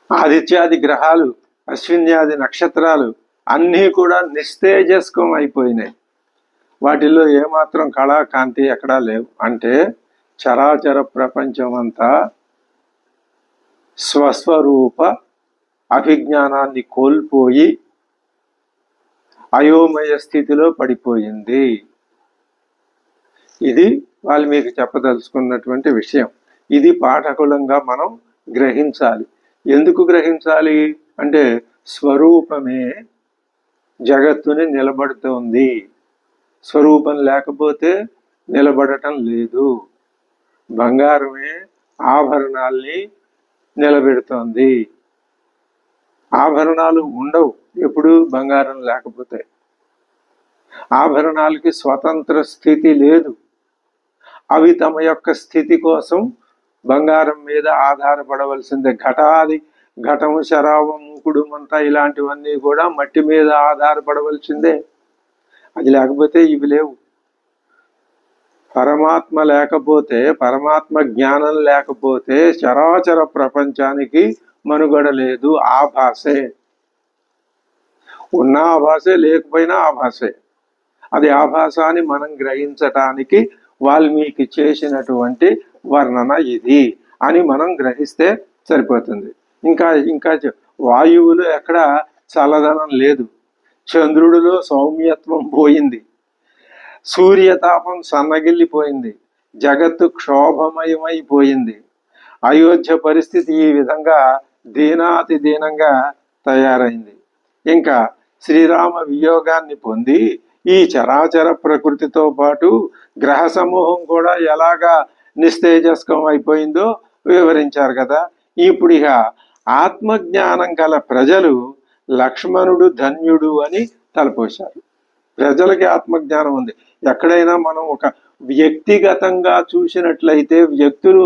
ఆదిత్యాది గ్రహాలు, అశ్విన్యాది నక్షత్రాలు అన్నీ కూడా నిస్తేజస్కం అయిపోయినాయి. వాటిల్లో ఏమాత్రం కళా కాంతి ఎక్కడా లేవు. అంటే చరాచర ప్రపంచం అంతా స్వస్వరూప అభిజ్ఞానాన్ని కోల్పోయి అయోమయ స్థితిలో పడిపోయింది. ఇది వాల్మీకి చెప్పదలుచుకున్నటువంటి విషయం. ఇది పాఠకులంగా మనం గ్రహించాలి. ఎందుకు గ్రహించాలి అంటే స్వరూపమే జగత్తుని నిలబడుతోంది. స్వరూపం లేకపోతే నిలబడటం లేదు. బంగారమే ఆభరణాల్ని నిలబెడుతోంది. ఆభరణాలు ఉండవు ఎప్పుడు బంగారం లేకపోతే. ఆభరణాలకి స్వతంత్ర స్థితి లేదు. అవి తమ యొక్క స్థితి కోసం బంగారం మీద ఆధారపడవలసిందే. ఘటం, శరావం, ముకుడు, మంత ఇలాంటివన్నీ కూడా మట్టి మీద ఆధారపడవలసిందే. అది లేకపోతే ఇవి లేవు. పరమాత్మ లేకపోతే, పరమాత్మ జ్ఞానం లేకపోతే చరాచర ప్రపంచానికి మనుగడ లేదు. ఆభాసే. ఉన్న ఆభాసే, లేకపోయినా ఆభాసే. అది ఆభాస అని మనం గ్రహించటానికి వాల్మీకి చేసినటువంటి వర్ణన ఇది అని మనం గ్రహిస్తే సరిపోతుంది. ఇంకా వాయువులు ఎక్కడ చల్లదనం లేదు. చంద్రుడిలో సౌమ్యత్వం పోయింది. సూర్యతాపం సన్నగిల్లిపోయింది. జగత్తు క్షోభమయమైపోయింది. అయోధ్య పరిస్థితి ఈ విధంగా దీనాతి దీనంగా తయారైంది. ఇంకా శ్రీరామ వియోగాన్ని పొంది ఈ చరాచర ప్రకృతితో పాటు గ్రహ సమూహం కూడా ఎలాగా నిస్తేజస్కం అయిపోయిందో వివరించారు కదా. ఇప్పుడు ఇక ఆత్మజ్ఞానం గల ప్రజలు లక్ష్మణుడు ధన్యుడు అని తలపోశారు. ప్రజలకి ఆత్మజ్ఞానం ఉంది. ఎక్కడైనా మనం ఒక వ్యక్తిగతంగా చూసినట్లయితే వ్యక్తులు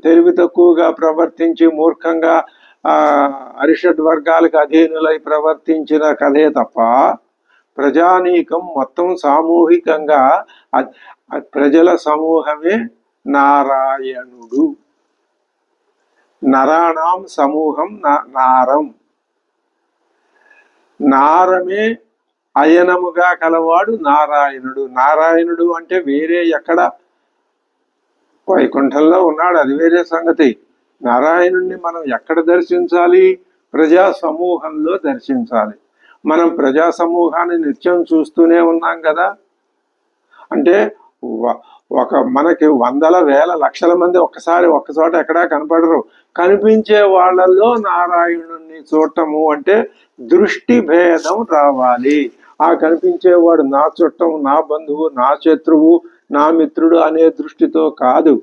తెలివి తక్కువగా ప్రవర్తించి మూర్ఖంగా అరిషడ్ వర్గాలకు అధీనులై ప్రవర్తించిన కథే తప్ప ప్రజానీకం మొత్తం సామూహికంగా ప్రజల సమూహమే నారాయణుడు. నరాణం సమూహం నారం. నారమే అయనముగా కలవాడు నారాయణుడు. నారాయణుడు అంటే వేరే ఎక్కడ వైకుంఠంలో ఉన్నాడు, అది వేరే సంగతి. నారాయణుడిని మనం ఎక్కడ దర్శించాలి? ప్రజా సమూహంలో దర్శించాలి. మనం ప్రజా సమూహాన్ని నిత్యం చూస్తూనే ఉన్నాం కదా. అంటే మనకి వందల వేల లక్షల మంది ఒక్కచోట ఎక్కడా కనపడరు. కనిపించే వాళ్ళల్లో నారాయణుడిని చూడటము అంటే దృష్టి భేదం రావాలి. ఆ కనిపించేవాడు నా చుట్టం, నా బంధువు, నా శత్రువు, నా మిత్రుడు అనే దృష్టితో కాదు,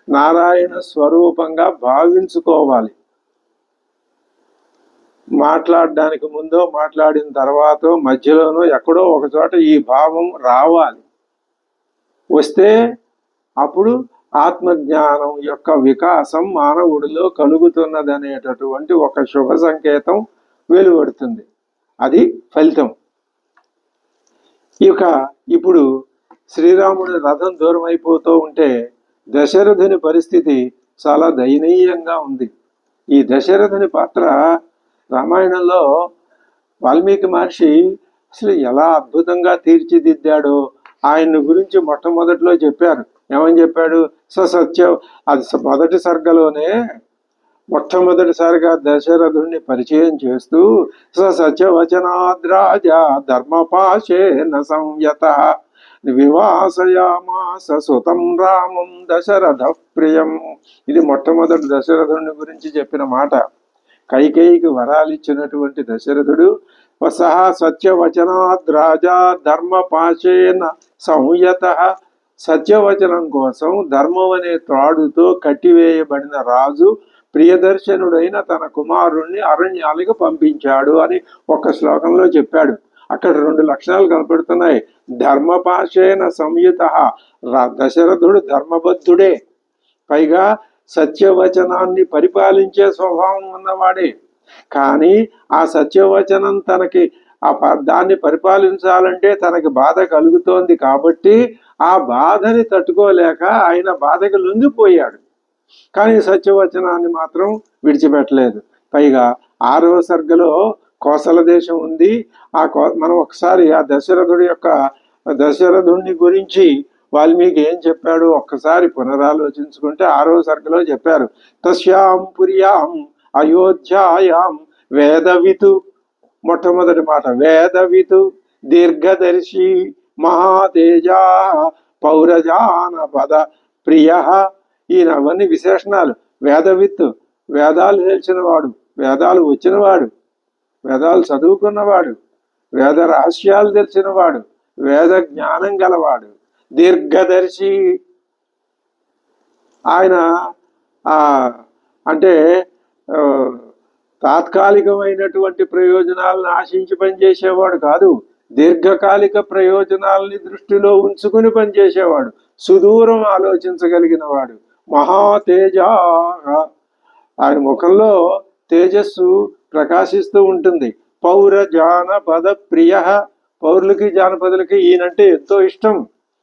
నారాయణ స్వరూపంగా భావించుకోవాలి. మాట్లాడడానికి ముందో మాట్లాడిన తర్వాత మధ్యలోనో ఎక్కడో ఒక చోట ఈ భావం రావాలి. వస్తే అప్పుడు ఆత్మజ్ఞానం యొక్క వికాసం మానవుడిలో కలుగుతున్నదనేటటువంటి ఒక శుభ సంకేతం వెలువడుతుంది. అది ఫలితం. ఇప్పుడు శ్రీరాముడి రథం దూరం అయిపోతూ ఉంటే దశరథుని పరిస్థితి చాలా దయనీయంగా ఉంది. ఈ దశరథుని పాత్ర రామాయణంలో వాల్మీకి మహర్షి అసలు ఎలా అద్భుతంగా తీర్చిదిద్దాడో ఆయన గురించి మొట్టమొదటిలో చెప్పారు. ఏమని చెప్పాడు? సత్యం. అది మొదటి సర్గలోనే మొట్టమొదటిసారిగా దశరథుడిని పరిచయం చేస్తూ సత్యవచనాద్రాజ ధర్మపాశేన సంయత వివాసయామాస సుతం రామం దశరథ ప్రియం. ఇది మొట్టమొదటి దశరథుడిని గురించి చెప్పిన మాట. కైకేయికి వరాలిచ్చినటువంటి దశరథుడు సహా సత్యవచనాద్రాజా ధర్మపాశేన సంయత. సత్యవచనం కోసం ధర్మం అనే త్రాడుతో కట్టివేయబడిన రాజు ప్రియదర్శనుడైన తన కుమారుణ్ణి అరణ్యాలకు పంపించాడు అని ఒక శ్లోకంలో చెప్పాడు. అక్కడ 2 లక్షణాలు కనపడుతున్నాయి. ధర్మపాశేన సంయుత. దశరథుడు ధర్మబద్ధుడే, పైగా సత్యవచనాన్ని పరిపాలించే స్వభావం ఉన్నవాడే. కానీ ఆ సత్యవచనం తనకి దాన్ని పరిపాలించాలంటే తనకి బాధ కలుగుతోంది కాబట్టి ఆ బాధని తట్టుకోలేక ఆయన బాధకి లొంగిపోయాడు. కానీ సత్యవచనాన్ని మాత్రం విడిచిపెట్టలేదు. పైగా 6వ సర్గలో కోసల దేశం ఉంది. మనం ఒకసారి ఆ దశరథుడిని గురించి వాల్మీకి ఏం చెప్పాడు ఒక్కసారి పునరాలోచించుకుంటే 6వ సర్గలో చెప్పారు. తస్యాం పుర్యాం అయోధ్యాయాం వేదవితు, మొట్టమొదటి మాట వేదవితు దీర్ఘదర్శి మహాతేజా పౌరజానపద ప్రియ. ఈయన అవన్నీ విశేషణాలు. వేదవిత్తు, వేదాలు తెలిసినవాడు, వేదాలు వచ్చినవాడు, వేదాలు చదువుకున్నవాడు, వేద రహస్యాలు తెలిసినవాడు, వేద జ్ఞానం గలవాడు, దీర్ఘదర్శి. ఆయన అంటే తాత్కాలికమైనటువంటి ప్రయోజనాలను ఆశించి పనిచేసేవాడు కాదు, దీర్ఘకాలిక ప్రయోజనాలని దృష్టిలో ఉంచుకుని పనిచేసేవాడు, సుదూరం ఆలోచించగలిగిన వాడు. మహాతేజ, ఆయన ముఖంలో తేజస్సు ప్రకాశిస్తూ ఉంటుంది. పౌర జానపద ప్రియ, పౌరులకి జానపదులకి ఈయనంటే ఎంతో ఇష్టం.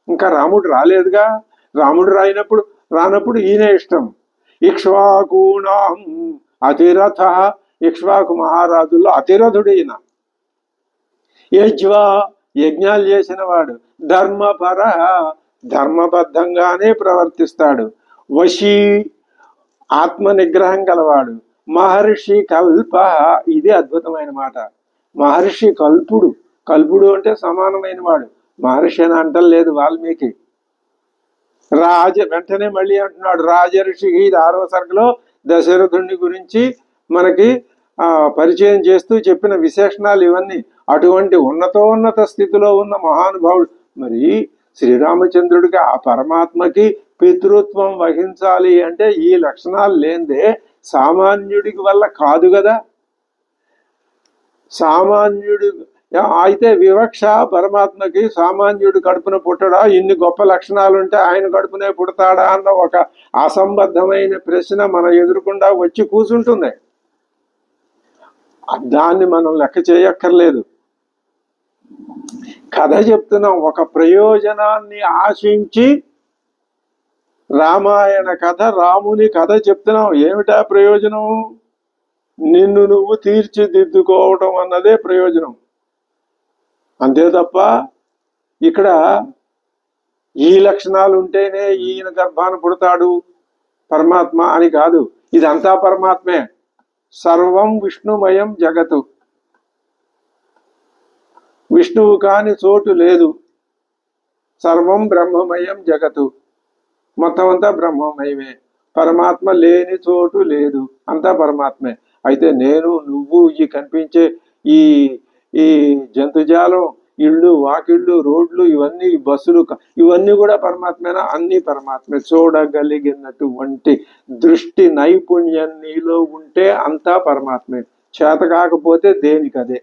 ఇంకా రాముడు రాలేదుగా, రాముడు రానప్పుడు ఈయనే ఇష్టం. ఇక్ష్వాకూణాం అతిరథ, ఇక్ష్వాకు మహారాజుల్లో అతిరథుడైన. యజ్వా, యజ్ఞాలు చేసిన వాడు. ధర్మపర, ధర్మబద్ధంగానే ప్రవర్తిస్తాడు. వశీ, ఆత్మ నిగ్రహం గలవాడు. మహర్షి కల్ప, ఇది అద్భుతమైన మాట. మహర్షి కల్పుడు, కల్పుడు అంటే సమానమైన వాడు. మహర్షి అని అంటలేదు వాల్మీకి. వెంటనే మళ్ళీ అంటున్నాడు రాజర్షి. ఇది 6వ సర్గలో దశరథుడిని గురించి మనకి పరిచయం చేస్తూ చెప్పిన విశేషణాలు ఇవన్నీ. అటువంటి ఉన్నతోన్నత స్థితిలో ఉన్న మహానుభావుడు. మరి శ్రీరామచంద్రుడికి, ఆ పరమాత్మకి పితృత్వం వహించాలి అంటే ఈ లక్షణాలు లేనిదే సామాన్యుడికి వల్ల కాదు కదా. సామాన్యుడు అయితే వివక్ష, పరమాత్మకి సామాన్యుడు కడుపున పుట్టడా, ఇన్ని గొప్ప లక్షణాలు ఉంటే ఆయన కడుపునే పుడతాడా అన్న ఒక అసంబద్ధమైన ప్రశ్న మన ఎదురుకుండా వచ్చి కూర్చుంటుంది. దాన్ని మనం లెక్క చేయక్కర్లేదు. కథ చెప్తున్నాం, ఒక ప్రయోజనాన్ని ఆశించి రామాయణ కథ, రాముని కథ చెప్తున్నాం. ఏమిటా ప్రయోజనం? నిన్ను నువ్వు తీర్చిదిద్దుకోవటం అన్నదే ప్రయోజనం. అంతే తప్ప ఇక్కడ ఈ లక్షణాలు ఉంటేనే ఈయన గర్భాన పుడతాడు పరమాత్మ అని కాదు. ఇదంతా పరమాత్మే. సర్వం విష్ణుమయం జగతు, విష్ణువు కాని చోటు లేదు. సర్వం బ్రహ్మమయం జగతు, మొత్తం అంతా బ్రహ్మమయమే. పరమాత్మ లేని చోటు లేదు, అంతా పరమాత్మే. అయితే నేను, నువ్వు, ఈ కనిపించే ఈ ఈ జంతుజాలం, ఇళ్ళు, వాకిళ్ళు, రోడ్లు, ఇవన్నీ, బస్సులు, ఇవన్నీ కూడా పరమాత్మేనా? అన్ని పరమాత్మే. చూడగలిగినటువంటి దృష్టి నైపుణ్యం నీలో ఉంటే అంతా పరమాత్మే. చేత కాకపోతే దేనికదే.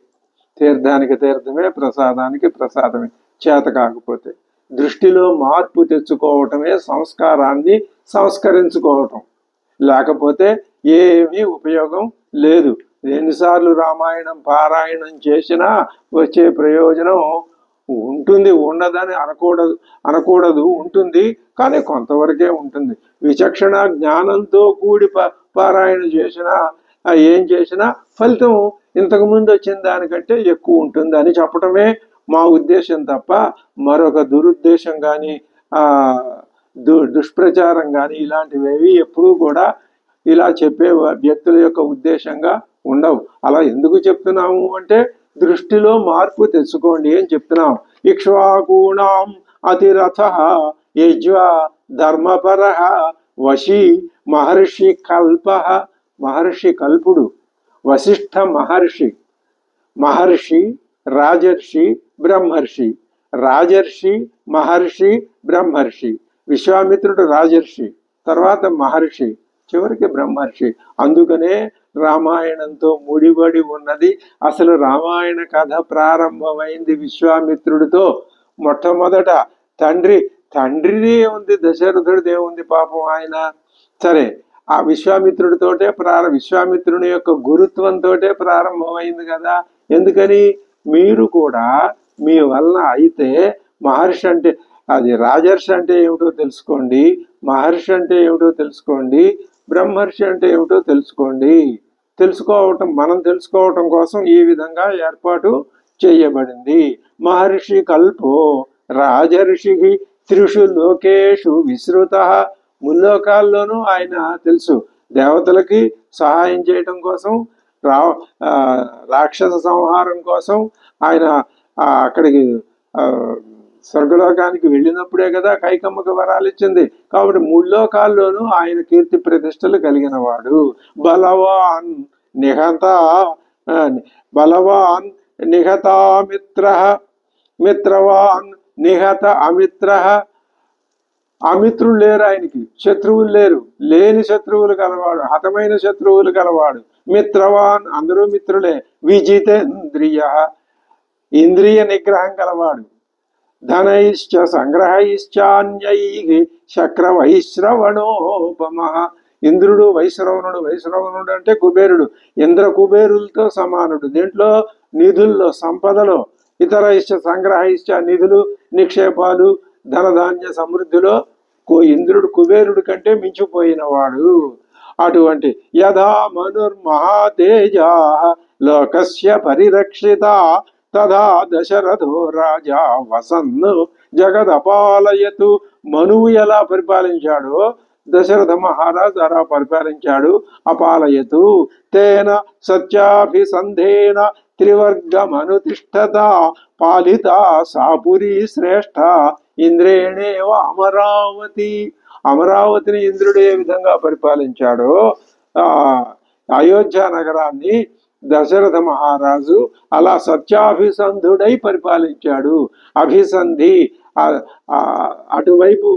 తీర్థానికి తీర్థమే, ప్రసాదానికి ప్రసాదమే. చేత కాకపోతే దృష్టిలో మార్పు తెచ్చుకోవటమే సంస్కారాన్ని సంస్కరించుకోవటం. లేకపోతే ఏమీ ఉపయోగం లేదు. ఎన్నిసార్లు రామాయణం పారాయణం చేసినా వచ్చే ప్రయోజనం ఉంటుంది, ఉండదని అనకూడదు, ఉంటుంది, కానీ కొంతవరకే ఉంటుంది. విచక్షణ జ్ఞానంతో కూడి పారాయణ చేసినా, ఏం చేసినా ఫలితం ఇంతకుముందు వచ్చిన దానికంటే ఎక్కువ ఉంటుంది అని చెప్పటమే మా ఉద్దేశం తప్ప మరొక దురుద్దేశం కానీ దుష్ప్రచారం కానీ ఇలాంటివేవి ఎప్పుడూ కూడా ఇలా చెప్పే వ్యక్తుల యొక్క ఉద్దేశంగా ఉండవు. అలా ఎందుకు చెప్తున్నాము అంటే దృష్టిలో మార్పు తెచ్చుకోండి అని చెప్తున్నాం. ఇక్ష్వాకూణాం అతిరథ యజ్వా ధర్మపర వశీ మహర్షి కల్ప, మహర్షి కల్పుడు. వశిష్ఠ మహర్షి, మహర్షి, రాజర్షి, బ్రహ్మర్షి. రాజర్షి, మహర్షి, బ్రహ్మర్షి. విశ్వామిత్రుడు రాజర్షి, తర్వాత మహర్షి, చివరికి బ్రహ్మర్షి. అందుకనే రామాయణంతో ముడిపడి ఉన్నది. అసలు రామాయణ కథ ప్రారంభమైంది విశ్వామిత్రుడితో. మొట్టమొదట తండ్రిదే ఉంది, దశరథుడిదే ఉంది పాపం ఆయన. సరే, ఆ విశ్వామిత్రుడితోటే విశ్వామిత్రుని యొక్క గురుత్వంతో ప్రారంభమైంది కదా. ఎందుకని? మీరు కూడా మీ వలన అయితే మహర్షి అంటే, అది రాజర్షి అంటే ఏమిటో తెలుసుకోండి, మహర్షి అంటే ఏమిటో తెలుసుకోండి, బ్రహ్మర్షి అంటే ఏమిటో తెలుసుకోండి. మనం తెలుసుకోవటం కోసం ఈ విధంగా ఏర్పాటు చేయబడింది. మహర్షి కల్పో రాజర్షి త్రిషు లోకేషు విశ్రుత. ముల్లోకాల్లోనూ ఆయన తెలుసు. దేవతలకి సహాయం చేయటం కోసం, రా రాక్షస సంహారం కోసం ఆయన అక్కడికి స్వర్గలోకానికి వెళ్ళినప్పుడే కదా కైకమ్మకి వరాలు ఇచ్చింది. కాబట్టి ముల్లోకాల్లోనూ ఆయన కీర్తి ప్రతిష్టలు కలిగిన వాడు. బలవాన్ నిహత బలవాన్ నిహతామిత్ర మిత్రవాన్ నిహత అమిత్ర. అమిత్రులు లేరు ఆయనకి, శత్రువులు లేరు, లేని శత్రువులు కలవాడు, హతమైన శత్రువులు కలవాడు. మిత్రవాన్ అందరూ మిత్రులే. విజితేంద్రియ ఇంద్రియ నిగ్రహం కలవాడు. ధనైశ్చ సంగ్రహైశ్చాన్యై శక్రవైశ్రవణోపమ. ఇంద్రుడు వైశ్రవణుడు. వైశ్రవణుడు అంటే కుబేరుడు. ఇంద్ర కుబేరులతో సమానుడు. దీంట్లో నిధుల్లో, సంపదలో. ఇతర ఇష్ట సంగ్రహైశ్చ నిధులు, నిక్షేపాలు, ధనధాన్య సమృద్ధిలో ఇంద్రుడు కుబేరుడు కంటే మించిపోయినవాడు. అటువంటి యథా మనుర్మహాతేజ లోకస్య పరిరక్షిత తదా దశరథో రాజా వసన్ను జగదపాలయతు. మనువు ఎలా పరిపాలించాడో దశరథ మహారాజు అలా పరిపాలించాడు. అపాలయతు తేన సత్యాభిసంధేన త్రివర్గమనుతిష్టత పాలిత సాపురి శ్రేష్ఠ ఇంద్రేణేవ అమరావతి. అమరావతిని ఇంద్రుడు ఏ విధంగా పరిపాలించాడో అయోధ్య నగరాన్ని దశరథ మహారాజు అలా సత్యాభిసంధుడై పరిపాలించాడు. అభిసంధి అటువైపు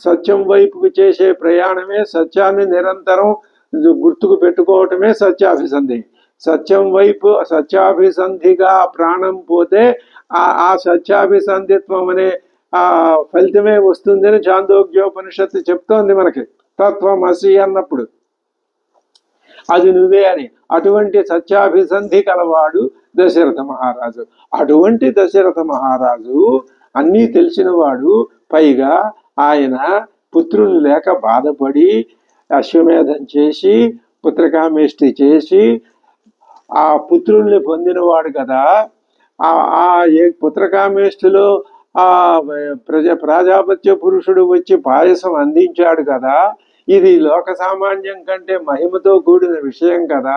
సత్యం వైపుకు చేసే ప్రయాణమే, సత్యాన్ని నిరంతరం గుర్తుకు పెట్టుకోవటమే సత్యాభిసంధి. సత్యం వైపు సత్యాభిసంధిగా ప్రాణం పోతే ఆ సత్యాభిసంధిత్వం అనే ఫలితమే వస్తుందని చాందోగ్యోపనిషత్తు చెప్తోంది మనకి. తత్వమసి అన్నప్పుడు అది నువ్వే అని. అటువంటి సత్యాభిసంధి కలవాడు దశరథ మహారాజు. అటువంటి దశరథ మహారాజు అన్నీ తెలిసినవాడు. పైగా ఆయన పుత్రులు లేక బాధపడి అశ్వమేధం చేసి పుత్రకామేష్టి చేసి ఆ పుత్రుల్ని పొందినవాడు కదా. ఆ పుత్రకామేష్టిలో ఆ ప్రాజాపత్య పురుషుడు వచ్చి పాయసం అందించాడు కదా. ఇది లోక సామాన్యం కంటే మహిమతో కూడిన విషయం కదా.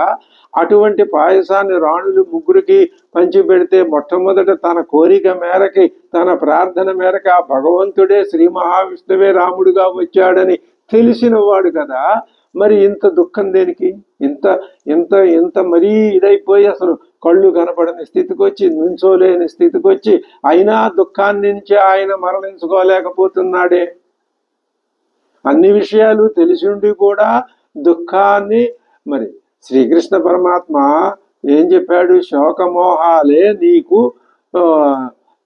అటువంటి పాయసాన్ని రాణులు ముగ్గురికి పంచిపెడితే మొట్టమొదట తన కోరిక మేరకి, తన ప్రార్థన మేరకు ఆ భగవంతుడే శ్రీ మహావిష్ణువే రాముడుగా వచ్చాడని తెలిసిన వాడు కదా. మరి ఇంత దుఃఖం దేనికి? ఇంత ఇంత ఇంత మరీ ఇదైపోయి అసలు కళ్ళు కనపడని స్థితికి వచ్చి, నుంచోలేని స్థితికి వచ్చి, అయినా దుఃఖాన్ని నుంచి ఆయన మరణించుకోలేకపోతున్నాడే. అన్ని విషయాలు తెలిసి ఉండి కూడా దుఃఖాన్ని మరి శ్రీకృష్ణ పరమాత్మ ఏం చెప్పాడు? శోకమోహాలే నీకు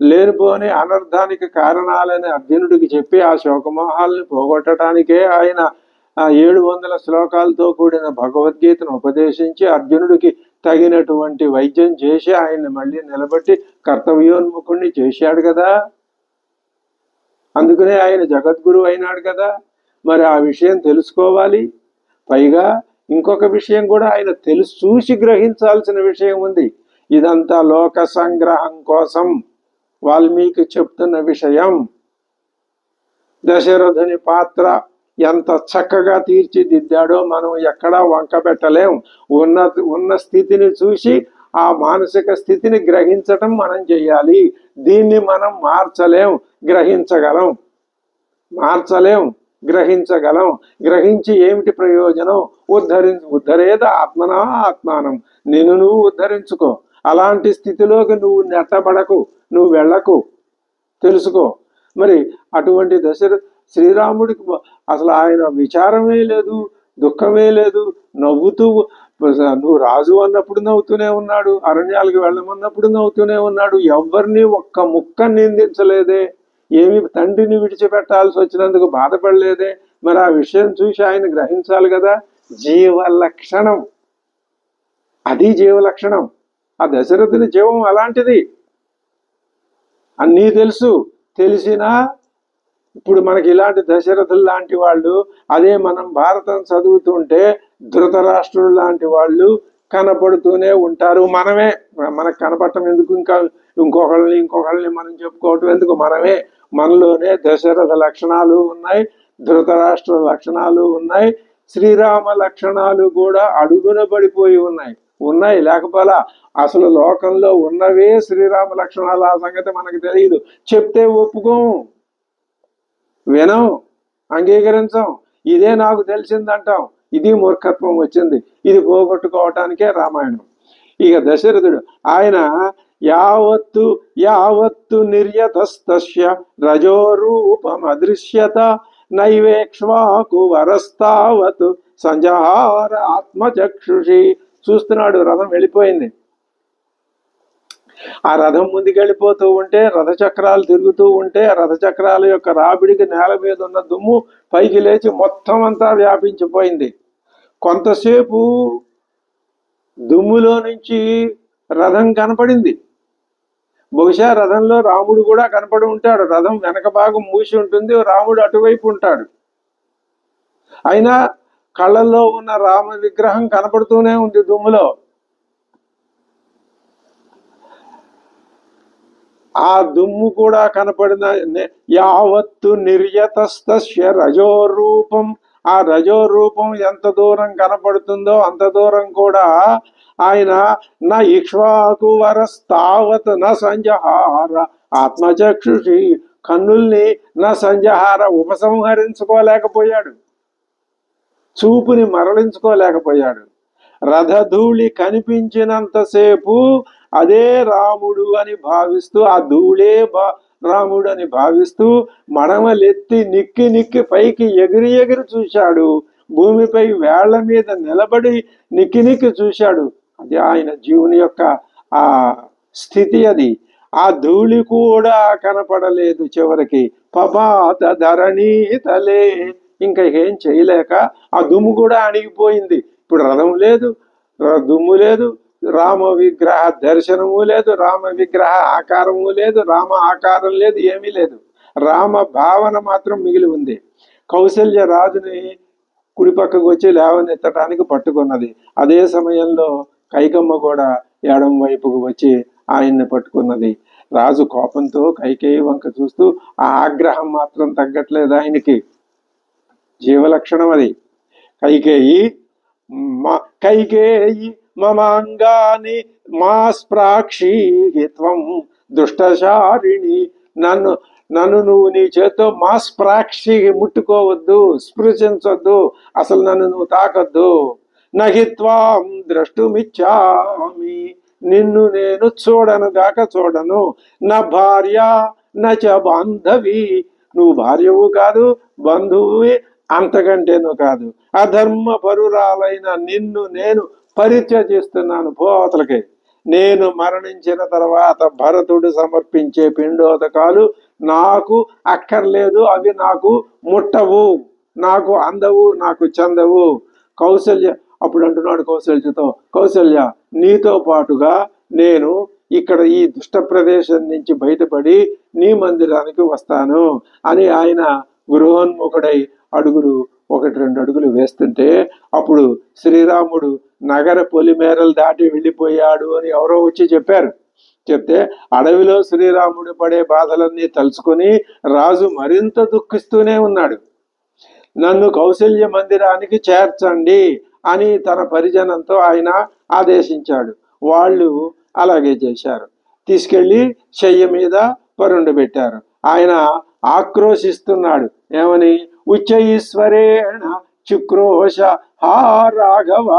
లేనిపోని అనర్థానికి కారణాలని అర్జునుడికి చెప్పి ఆ శోకమోహాలని పోగొట్టడానికే ఆయన 700 శ్లోకాలతో కూడిన భగవద్గీతను ఉపదేశించి అర్జునుడికి తగినటువంటి వైద్యం చేసి ఆయన్ని మళ్ళీ నిలబెట్టి కర్తవ్యోన్ముఖుణ్ణి చేశాడు కదా. అందుకనే ఆయన జగద్గురు అయినాడు కదా. మరి ఆ విషయం తెలుసుకోవాలి. పైగా ఇంకొక విషయం కూడా ఆయన చూసి గ్రహించాల్సిన విషయం ఉంది. ఇదంతా లోక సంగ్రహం కోసం వాల్మీకి చెప్తున్న విషయం. దశరథుని పాత్ర ఎంత చక్కగా తీర్చిదిద్దాడో మనం ఎక్కడా వంకబెట్టలేం. ఉన్న స్థితిని చూసి ఆ మానసిక స్థితిని గ్రహించటం మనం చేయాలి. దీన్ని మనం మార్చలేం, గ్రహించగలం. మార్చలేం, గ్రహించగలం. గ్రహించి ఏమిటి ప్రయోజనం? ఉద్ధరేద ఆత్మనా ఆత్మానం. నిన్ను నువ్వు ఉద్ధరించుకో. అలాంటి స్థితిలోకి నువ్వు నెట్టబడకు, నువ్వు వెళ్ళకు, తెలుసుకో. మరి అటువంటి శ్రీరాముడికి అసలు ఆయన విచారమే లేదు, దుఃఖమే లేదు. నవ్వుతూ, నువ్వు రాజు అన్నప్పుడు నవ్వుతూనే ఉన్నాడు, అరణ్యాలకు వెళ్ళమన్నప్పుడు నవ్వుతూనే ఉన్నాడు. ఎవరిని ఒక్క ముక్క నిందించలేదే. ఏమి తండ్రిని విడిచిపెట్టాల్సి వచ్చినందుకు బాధపడలేదే. మరి ఆ విషయం చూసి ఆయన గ్రహించాలి కదా. జీవలక్షణం, అది జీవలక్షణం. ఆ దశరథుని జీవం అలాంటిది. అన్నీ తెలుసు, తెలిసినా ఇప్పుడు మనకి ఇలాంటి దశరథులు లాంటి వాళ్ళు, అదే మనం భారతం చదువుతుంటే ధృతరాష్ట్రులు లాంటి వాళ్ళు కనపడుతూనే ఉంటారు. మనకు కనపడటం ఎందుకు, ఇంకొకళ్ళని మనం చెప్పుకోవటం ఎందుకు, మనలోనే దశరథ లక్షణాలు ఉన్నాయి, ధృతరాష్ట్ర లక్షణాలు ఉన్నాయి, శ్రీరామ లక్షణాలు కూడా అడుగున పడిపోయి ఉన్నాయి లేకపోలా. అసలు లోకంలో ఉన్నవే శ్రీరామ లక్షణాలు. ఆ సంగతి మనకు తెలియదు, చెప్తే ఒప్పుకోం, వినం, అంగీకరించం. ఇదే నాకు తెలిసిందంటాం. ఇది మూర్ఖత్వం వచ్చింది. ఇది పోగొట్టుకోవటానికే రామాయణం. ఇక దశరథుడు ఆయన యావత్తు నిర్యతస్తస్య రజోరూపమదృశ్యత నైవేక్ష్వాకు వరస్తావత్ సంజహార ఆత్మచక్షుషి. చూస్తున్నాడు, రథం వెళ్ళిపోయింది. ఆ రథం ముందుకెళ్ళిపోతూ ఉంటే, రథచక్రాలు తిరుగుతూ ఉంటే, రథచక్రాల యొక్క రాబిడికి నేల మీద ఉన్న దుమ్ము పైకి లేచి మొత్తం అంతా వ్యాపించిపోయింది. కొంతసేపు దుమ్ములో నుంచి రథం కనపడింది. బహుశా రథంలో రాముడు కూడా కనపడి ఉంటాడు. రథం వెనక భాగం మూసి ఉంటుంది, రాముడు అటువైపు ఉంటాడు. అయినా కళ్ళల్లో ఉన్న రామ విగ్రహం కనపడుతూనే ఉంది దుమ్ములో. ఆ దుమ్ము కూడా కనపడిన యావత్తు నిర్యతస్తస్య రజోరూపం. ఆ రజోరూపం ఎంత దూరం కనపడుతుందో అంత దూరం కూడా ఆయన నా ఇక్ష్వాకు వరస్తావత్ న సంజహార ఆత్మచక్షుషి. కన్నుల్ని నా సంజహార ఉపసంహరించుకోలేకపోయాడు, చూపుని మరలించుకోలేకపోయాడు. రథధూళి కనిపించినంతసేపు అదే రాముడు అని భావిస్తూ, ఆ ధూళే రాముడు అని భావిస్తూ మడమలెత్తి నిక్కి పైకి ఎగిరి చూశాడు. భూమిపై వేళ్ల మీద నిలబడి నిక్కి చూశాడు. అది ఆయన జీవుని యొక్క ఆ స్థితి. అది ఆ ధూళి కూడా కనపడలేదు. చివరికి పపాత ధరణీ తలే. ఇంకా ఏం చేయలేక ఆ దుమ్ము కూడా అణిగిపోయింది. ఇప్పుడు రథం లేదు, దుమ్ము లేదు, రామ విగ్రహ దర్శనము లేదు, రామ విగ్రహ ఆకారము లేదు, రామ ఆకారం లేదు, ఏమీ లేదు. రామ భావన మాత్రం మిగిలి ఉంది. కౌసల్య రాజుని కుడి పక్కకు వచ్చి లేవనెత్తడానికి పట్టుకున్నది. అదే సమయంలో కైకమ్మ కూడా ఎడం వైపుకు వచ్చి ఆయన్ని పట్టుకున్నది. రాజు కోపంతో కైకేయి వంక చూస్తూ, ఆ ఆగ్రహం మాత్రం తగ్గట్లేదు ఆయనకి. జీవలక్షణం అది. కైకేయి మమాంగాని మాస్ప్రాక్షీత్వం దుష్టశారిణి. నన్ను నువ్వు నీ చేత్తో మాస్ప్రాక్షి ముట్టుకోవద్దు, స్పృశించొద్దు, అసలు నన్ను నువ్వు తాకద్దు. నహిత్వాం ద్రష్టుమిచ్చామి. నిన్ను నేను చూడను. నా భార్య నచ బాంధవి. నువ్వు భార్యవు కాదు, బంధువువి అంతకంటేనూ కాదు. అధర్మ పరురాలైన నిన్ను నేను పరిత్యజిస్తున్నాను, పోతలకి. నేను మరణించిన తర్వాత భరతుడు సమర్పించే పిండోదకాలు నాకు అక్కర్లేదు, అవి నాకు ముట్టవు, నాకు అందవు, నాకు చెందవు. కౌసల్య అప్పుడు అంటున్నాడు కౌసల్యతో, కౌసల్య నీతో పాటుగా నేను ఇక్కడ ఈ దుష్ట ప్రదేశం నుంచి బయటపడి నీ మందిరానికి వస్తాను అని ఆయన గృహోన్ముఖుడై అడుగులు 1-2 అడుగులు వేస్తుంటే, అప్పుడు శ్రీరాముడు నగర పొలిమేరలు దాటి వెళ్ళిపోయాడు అని ఎవరో వచ్చి చెప్పారు. చెప్తే అడవిలో శ్రీరాముడు పడే బాధలన్నీ తలుచుకొని రాజు మరింత దుఃఖిస్తూనే ఉన్నాడు. నన్ను కౌసల్య మందిరానికి చేర్చండి అని తన పరిజనంతో ఆయన ఆదేశించాడు. వాళ్ళు అలాగే చేశారు. తీసుకెళ్లి శయ్య మీద పరుండబెట్టారు. ఆయన ఆక్రోశిస్తున్నాడు. ఏమని? ఉచ్చైశ్వరేణ చుక్రోశ హా రాఘవ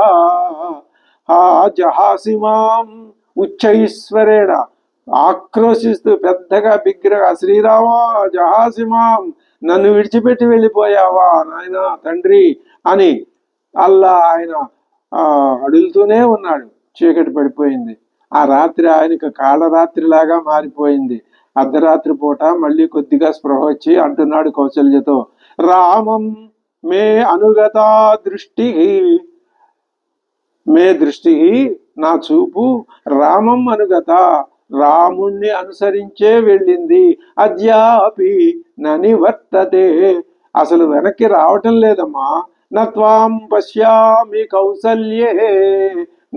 హా జహాసిమాం. ఉచ్చైశ్వరేణ ఆక్రోశిస్తూ పెద్దగా బిగ్గరగా, శ్రీరామ జహాసిమాం, నన్ను విడిచిపెట్టి వెళ్ళిపోయావా నాయన తండ్రి అని అల్లా ఆయన అడుగుతూనే ఉన్నాడు. చీకటి పడిపోయింది. ఆ రాత్రి ఆయనకు కాళరాత్రిలాగా మారిపోయింది. అర్ధరాత్రి పూట మళ్ళీ కొద్దిగా స్పృహ వచ్చి అంటున్నాడు కౌసల్యతో, రామం మే అనుగతా దృష్టి, మే దృష్టి, నా చూపు రామం అనుగత, రాముణ్ణి అనుసరించే వెళ్ళింది. అద్యాపి ననివర్తతే, అసలు వెనక్కి రావటం లేదమ్మా. నత్వాం పశ్యామి కౌసల్యే,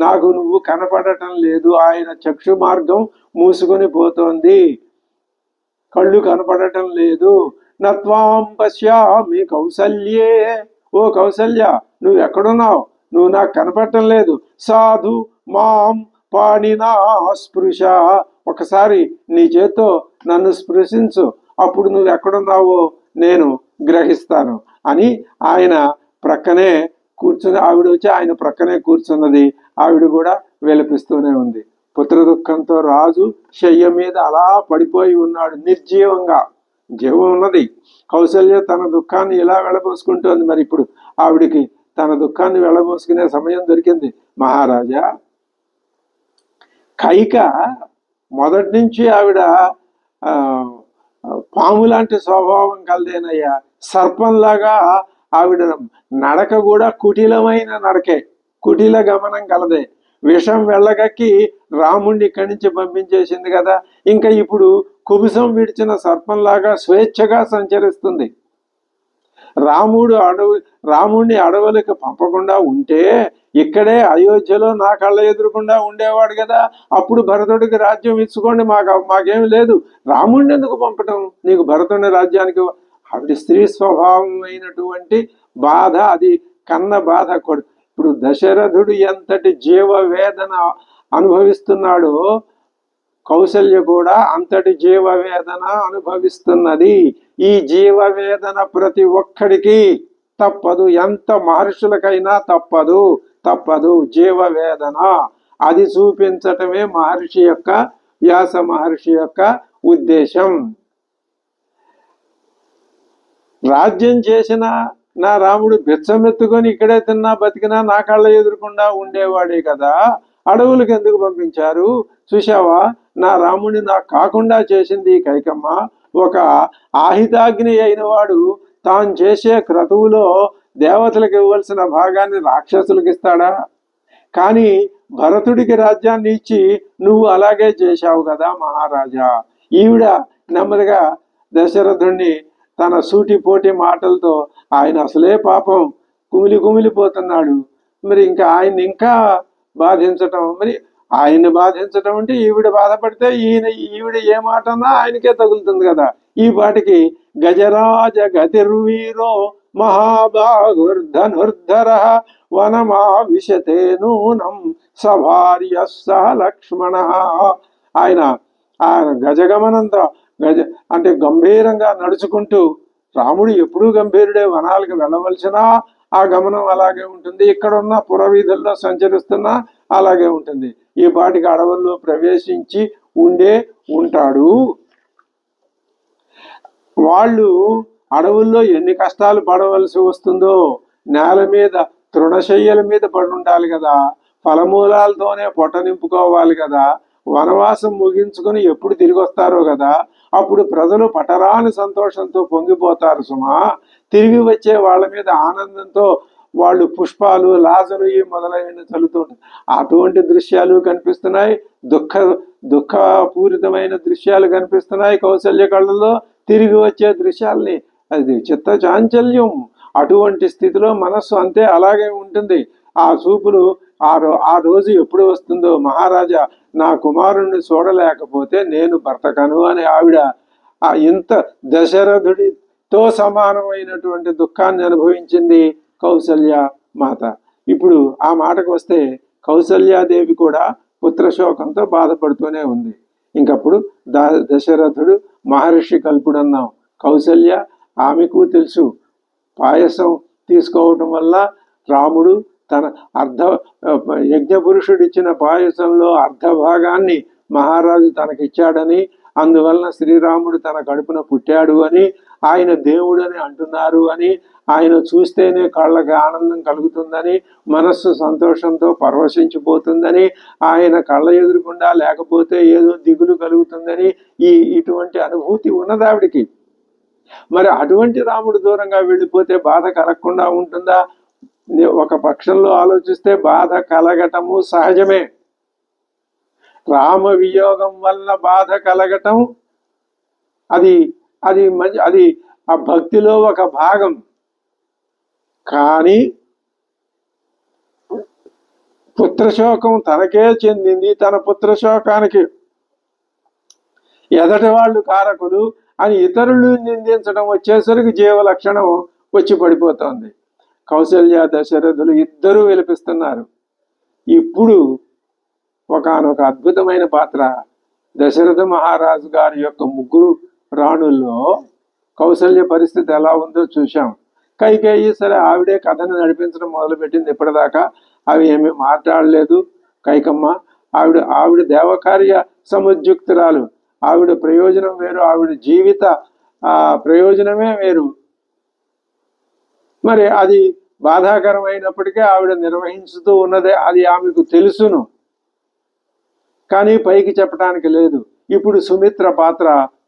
నాకు నువ్వు కనపడటం లేదు. ఆయన చక్షు మార్గం మూసుకొని పోతోంది, కళ్ళు కనపడటం లేదు. నత్వాం పశ్యామి కౌసల్యే, ఓ కౌసల్య నువ్వు ఎక్కడున్నావు, నువ్వు నాకు కనపడటం లేదు. సాధు మాం పాణినా స్పృశ, ఒకసారి నీ చేత్తో నన్ను స్పృశించు, అప్పుడు నువ్వు ఎక్కడున్నావో నేను గ్రహిస్తాను అని ఆయన ప్రక్కనే కూర్చుని, ఆవిడ వచ్చి ఆయన ప్రక్కనే కూర్చున్నది. ఆవిడ కూడా విలపిస్తూనే ఉంది. పుత్ర దుఃఖంతో రాజు శయ్య మీద అలా పడిపోయి ఉన్నాడు నిర్జీవంగా. జీవం ఉన్నది, కౌసల్య తన దుఃఖాన్ని ఇలా వెళ్ళబోసుకుంటోంది. మరి ఇప్పుడు ఆవిడికి తన దుఃఖాన్ని వెళ్ళబోసుకునే సమయం దొరికింది. మహారాజా, కైక మొదటి నుంచి ఆవిడ పాము లాంటి స్వభావం కలదేనయ్యా. సర్పంలాగా ఆవిడ నడక కూడా కుటిలమైన నడకే, కుటిల గమనం కలదే. విషం వెళ్ళగక్కి రాముణ్ణి ఇక్కడి నుంచి పంపించేసింది కదా, ఇంకా ఇప్పుడు కుబుసం విడిచిన సర్పంలాగా స్వేచ్ఛగా సంచరిస్తుంది. రాముణ్ణి అడవులకు పంపకుండా ఉంటే ఇక్కడే అయోధ్యలో నా కళ్ళ ఎదురుకుండా ఉండేవాడు కదా. అప్పుడు భరతుడికి రాజ్యం ఇచ్చుకోండి, మాకేం లేదు. రాముణ్ణి ఎందుకు పంపటం నీకు భరతుడి రాజ్యానికి? ఆవిడ స్త్రీ స్వభావమైనటువంటి బాధ, అది కన్న బాధ. ఇప్పుడు దశరథుడు ఎంతటి జీవ వేదన అనుభవిస్తున్నాడో కౌసల్య కూడా అంతటి జీవ వేదన అనుభవిస్తున్నది. ఈ జీవ వేదన ప్రతి ఒక్కడికి తప్పదు, ఎంత మహర్షులకైనా తప్పదు జీవ వేదన. అది చూపించటమే వ్యాస మహర్షి యొక్క ఉద్దేశం. రాజ్యం చేసిన నా రాముడు బిచ్చమెత్తుకొని ఇక్కడే తిన్నా బతికినా నా కళ్ళ ఎదురుకుండా ఉండేవాడే కదా, అడవులకు ఎందుకు పంపించారు? చూశావా, నా రాముడిని నాకు కాకుండా చేసింది కైకమ్మ. ఒక ఆహితాగ్ని అయిన వాడు తాను చేసే క్రతువులో దేవతలకు ఇవ్వాల్సిన భాగాన్ని రాక్షసులకు ఇస్తాడా? కానీ భరతుడికి రాజ్యాన్ని ఇచ్చి నువ్వు అలాగే చేశావు కదా మహారాజా. ఈవిడ నెమ్మదిగా దశరథుణ్ణి తన సూటిపోటి మాటలతో, ఆయన అసలే పాపం కుమిలిపోతున్నాడు, మరి ఇంకా ఆయన్ని ఇంకా బాధించటం, మరి ఆయన్ని బాధించటం అంటే ఈవిడ బాధపడితే ఈవిడ ఏ మాట అన్నా ఆయనకే తగులుతుంది కదా. ఈ పాటికి గజరాజ గతిర్వీరో మహాబాహుర్ధనుర్ధర వనమావిశతే నూనం సభార్య సహ లక్ష్మణ. ఆయన గజగమనంతో అంటే గంభీరంగా నడుచుకుంటూ, రాముడు ఎప్పుడూ గంభీరుడే, వనాలకు వెళ్ళవలసిన ఆ గమనం అలాగే ఉంటుంది, ఇక్కడున్న పురవీధుల్లో సంచరిస్తున్నా అలాగే ఉంటుంది. ఈ పాటికి అడవుల్లో ప్రవేశించి ఉంటాడు. వాళ్ళు అడవుల్లో ఎన్ని కష్టాలు పడవలసి వస్తుందో, నేల మీద తృణశయ్యల మీద పడి ఉండాలి కదా, ఫలమూలాలతోనే పొట్ట నింపుకోవాలి కదా, వనవాసం ముగించుకొని ఎప్పుడు తిరిగి వస్తారో కదా, అప్పుడు ప్రజలు పటరాని సంతోషంతో పొంగిపోతారు సుమా. తిరిగి వచ్చే వాళ్ళ మీద ఆనందంతో వాళ్ళు పుష్పాలు లాజలు మొదలైన చల్లుతుంటారు. అటువంటి దృశ్యాలు కనిపిస్తున్నాయి, దుఃఖపూరితమైన దృశ్యాలు కనిపిస్తున్నాయి కౌసల్య కళ్ళలో. తిరిగి వచ్చే దృశ్యాల్ని, అది చిత్త చాంచల్యం. అటువంటి స్థితిలో మనస్సు అంతే అలాగే ఉంటుంది. ఆ చూపులు ఆ రోజు ఎప్పుడు వస్తుందో, మహారాజా నా కుమారుణ్ణి చూడలేకపోతే నేను భర్తకను అని ఆవిడ ఇంత దశరథుడితో సమానమైనటువంటి దుఃఖాన్ని అనుభవించింది కౌసల్య మాత. ఇప్పుడు ఆ మాటకు వస్తే కౌసల్యాదేవి కూడా పుత్రశోకంతో బాధపడుతూనే ఉంది. ఇంకప్పుడు దశరథుడు మహర్షి కల్పుడన్నాం. కౌసల్య ఆమెకు తెలుసు, పాయసం తీసుకోవటం వల్ల రాముడు తన యజ్ఞపురుషుడు ఇచ్చిన పాయసంలో అర్ధభాగాన్ని మహారాజు తనకిచ్చాడని, అందువలన శ్రీరాముడు తన కడుపున పుట్టాడు అని, ఆయన దేవుడని అంటున్నారు అని, ఆయన చూస్తేనే కళ్ళకి ఆనందం కలుగుతుందని, మనస్సు సంతోషంతో పరవశించిపోతుందని, ఆయన కళ్ళ ఎదురుకుండా లేకపోతే ఏదో దిగులు కలుగుతుందని ఇటువంటి అనుభూతి ఉన్నది ఆవిడికి. మరి అటువంటి రాముడు దూరంగా వెళ్ళిపోతే బాధ కలగకుండా ఉంటుందా? ఒక పక్షంలో ఆలోచిస్తే బాధ కలగటము సహజమే. రామ వియోగం వల్ల బాధ కలగటం అది అది మంచి, అది ఆ భక్తిలో ఒక భాగం. కానీ పుత్రశోకం తనకే చెందింది, తన పుత్రశోకానికి ఎదటి వాళ్ళు కారకులు అని ఇతరులు నిందించడం వచ్చేసరికి జీవ లక్షణం వచ్చి పడిపోతోంది. కౌసల్య దశరథులు ఇద్దరూ విలపిస్తున్నారు. ఇప్పుడు ఒకానొక అద్భుతమైన పాత్ర, దశరథ మహారాజు గారి యొక్క ముగ్గురు రాణుల్లో కౌసల్య పరిస్థితి ఎలా ఉందో చూశాం. కైకేయి సరే ఆవిడే కథను నడిపించడం మొదలుపెట్టింది. ఇప్పటిదాకా అవి ఏమీ మాట్లాడలేదు కైకమ్మ. ఆవిడ దేవకార్య సముద్యుక్తురాలు. ఆవిడ ప్రయోజనం వేరు, ఆవిడ జీవిత ప్రయోజనమే వేరు. మరి అది బాధాకరమైనప్పటికీ ఆవిడ నిర్వహించుతూ ఉన్నదే, అది ఆమెకు తెలుసును, కానీ పైకి చెప్పడానికి లేదు. ఇప్పుడు సుమిత్ర పాత్ర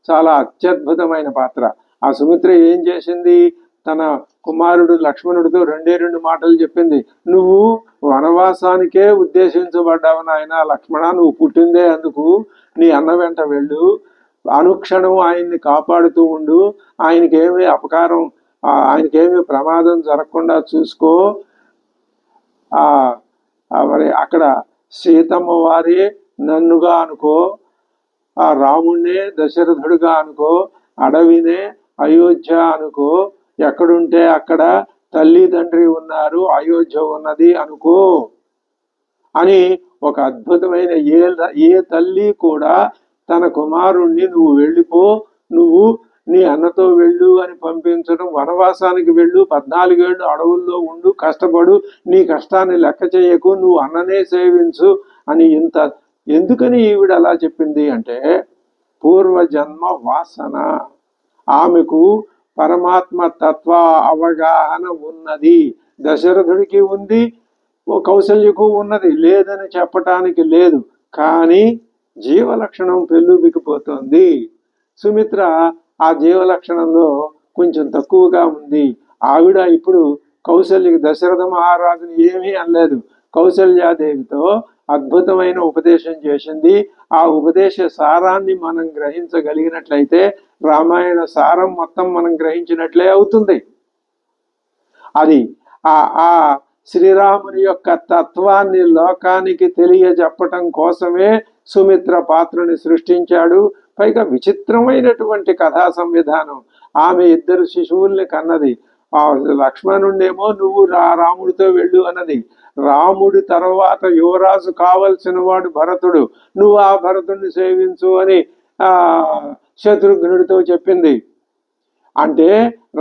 చాలా అత్యద్భుతమైన పాత్ర. ఆ సుమిత్ర ఏం చేసింది? తన కుమారుడు లక్ష్మణుడితో రెండు మాటలు చెప్పింది. నువ్వు వనవాసానికే ఉద్దేశించబడ్డావు నాయన లక్ష్మణ, నువ్వు పుట్టిందే అందుకు. నీ అన్న వెంట వెళ్ళు, అనుక్షణం ఆయన్ని కాపాడుతూ ఉండు, ఆయనకేమీ అపకారం, ఆయనకేమీ ప్రమాదం జరగకుండా చూసుకో. మరి అక్కడ సీతమ్మ వారి నన్నుగా అనుకో, ఆ రాముణ్ణే దశరథుడిగా అనుకో, అడవినే అయోధ్య అనుకో, ఎక్కడుంటే అక్కడ తల్లి తండ్రి ఉన్నారు, అయోధ్య ఉన్నది అనుకో అని ఒక అద్భుతమైన ఏ తల్లి కూడా తన కుమారుణ్ణి నువ్వు వెళ్ళిపో, నువ్వు నీ అన్నతో వెళ్ళు అని పంపించడం, వనవాసానికి వెళ్ళు, 14 ఏళ్ళు అడవుల్లో ఉండు, కష్టపడు, నీ కష్టాన్ని లెక్క చేయకు, నువ్వు అన్ననే సేవించు అని ఇంత ఎందుకని ఈవిడ అలా చెప్పింది అంటే పూర్వజన్మ వాసన. ఆమెకు పరమాత్మ తత్వ అవగాహన ఉన్నది. దశరథుడికి ఉంది, కౌసల్యకు ఉన్నది, లేదని చెప్పటానికి లేదు. కానీ జీవలక్షణం పెళ్ళుబికిపోతుంది. సుమిత్ర ఆ జీవలక్షణంలో కొంచెం తక్కువగా ఉంది. ఆవిడ ఇప్పుడు కౌసల్యకి, దశరథ మహారాజుని ఏమీ అనలేదు, కౌసల్యాదేవితో అద్భుతమైన ఉపదేశం చేసింది. ఆ ఉపదేశ సారాన్ని మనం గ్రహించగలిగినట్లయితే రామాయణ సారం మొత్తం మనం గ్రహించినట్లే అవుతుంది. అది ఆ శ్రీరాముని యొక్క తత్వాన్ని లోకానికి తెలియజెప్పటం కోసమే సుమిత్ర పాత్రని సృష్టించాడు. పైగా విచిత్రమైనటువంటి కథా సంవిధానం. ఆమె 2 శిశువుల్ని కన్నది. ఆ లక్ష్మణుణ్ణేమో నువ్వు రాముడితో వెళ్ళు అన్నది. రాముడి తర్వాత యువరాజు కావలసిన వాడు భరతుడు, నువ్వు ఆ భరతుడిని సేవించు అని శత్రుఘ్నుడితో చెప్పింది. అంటే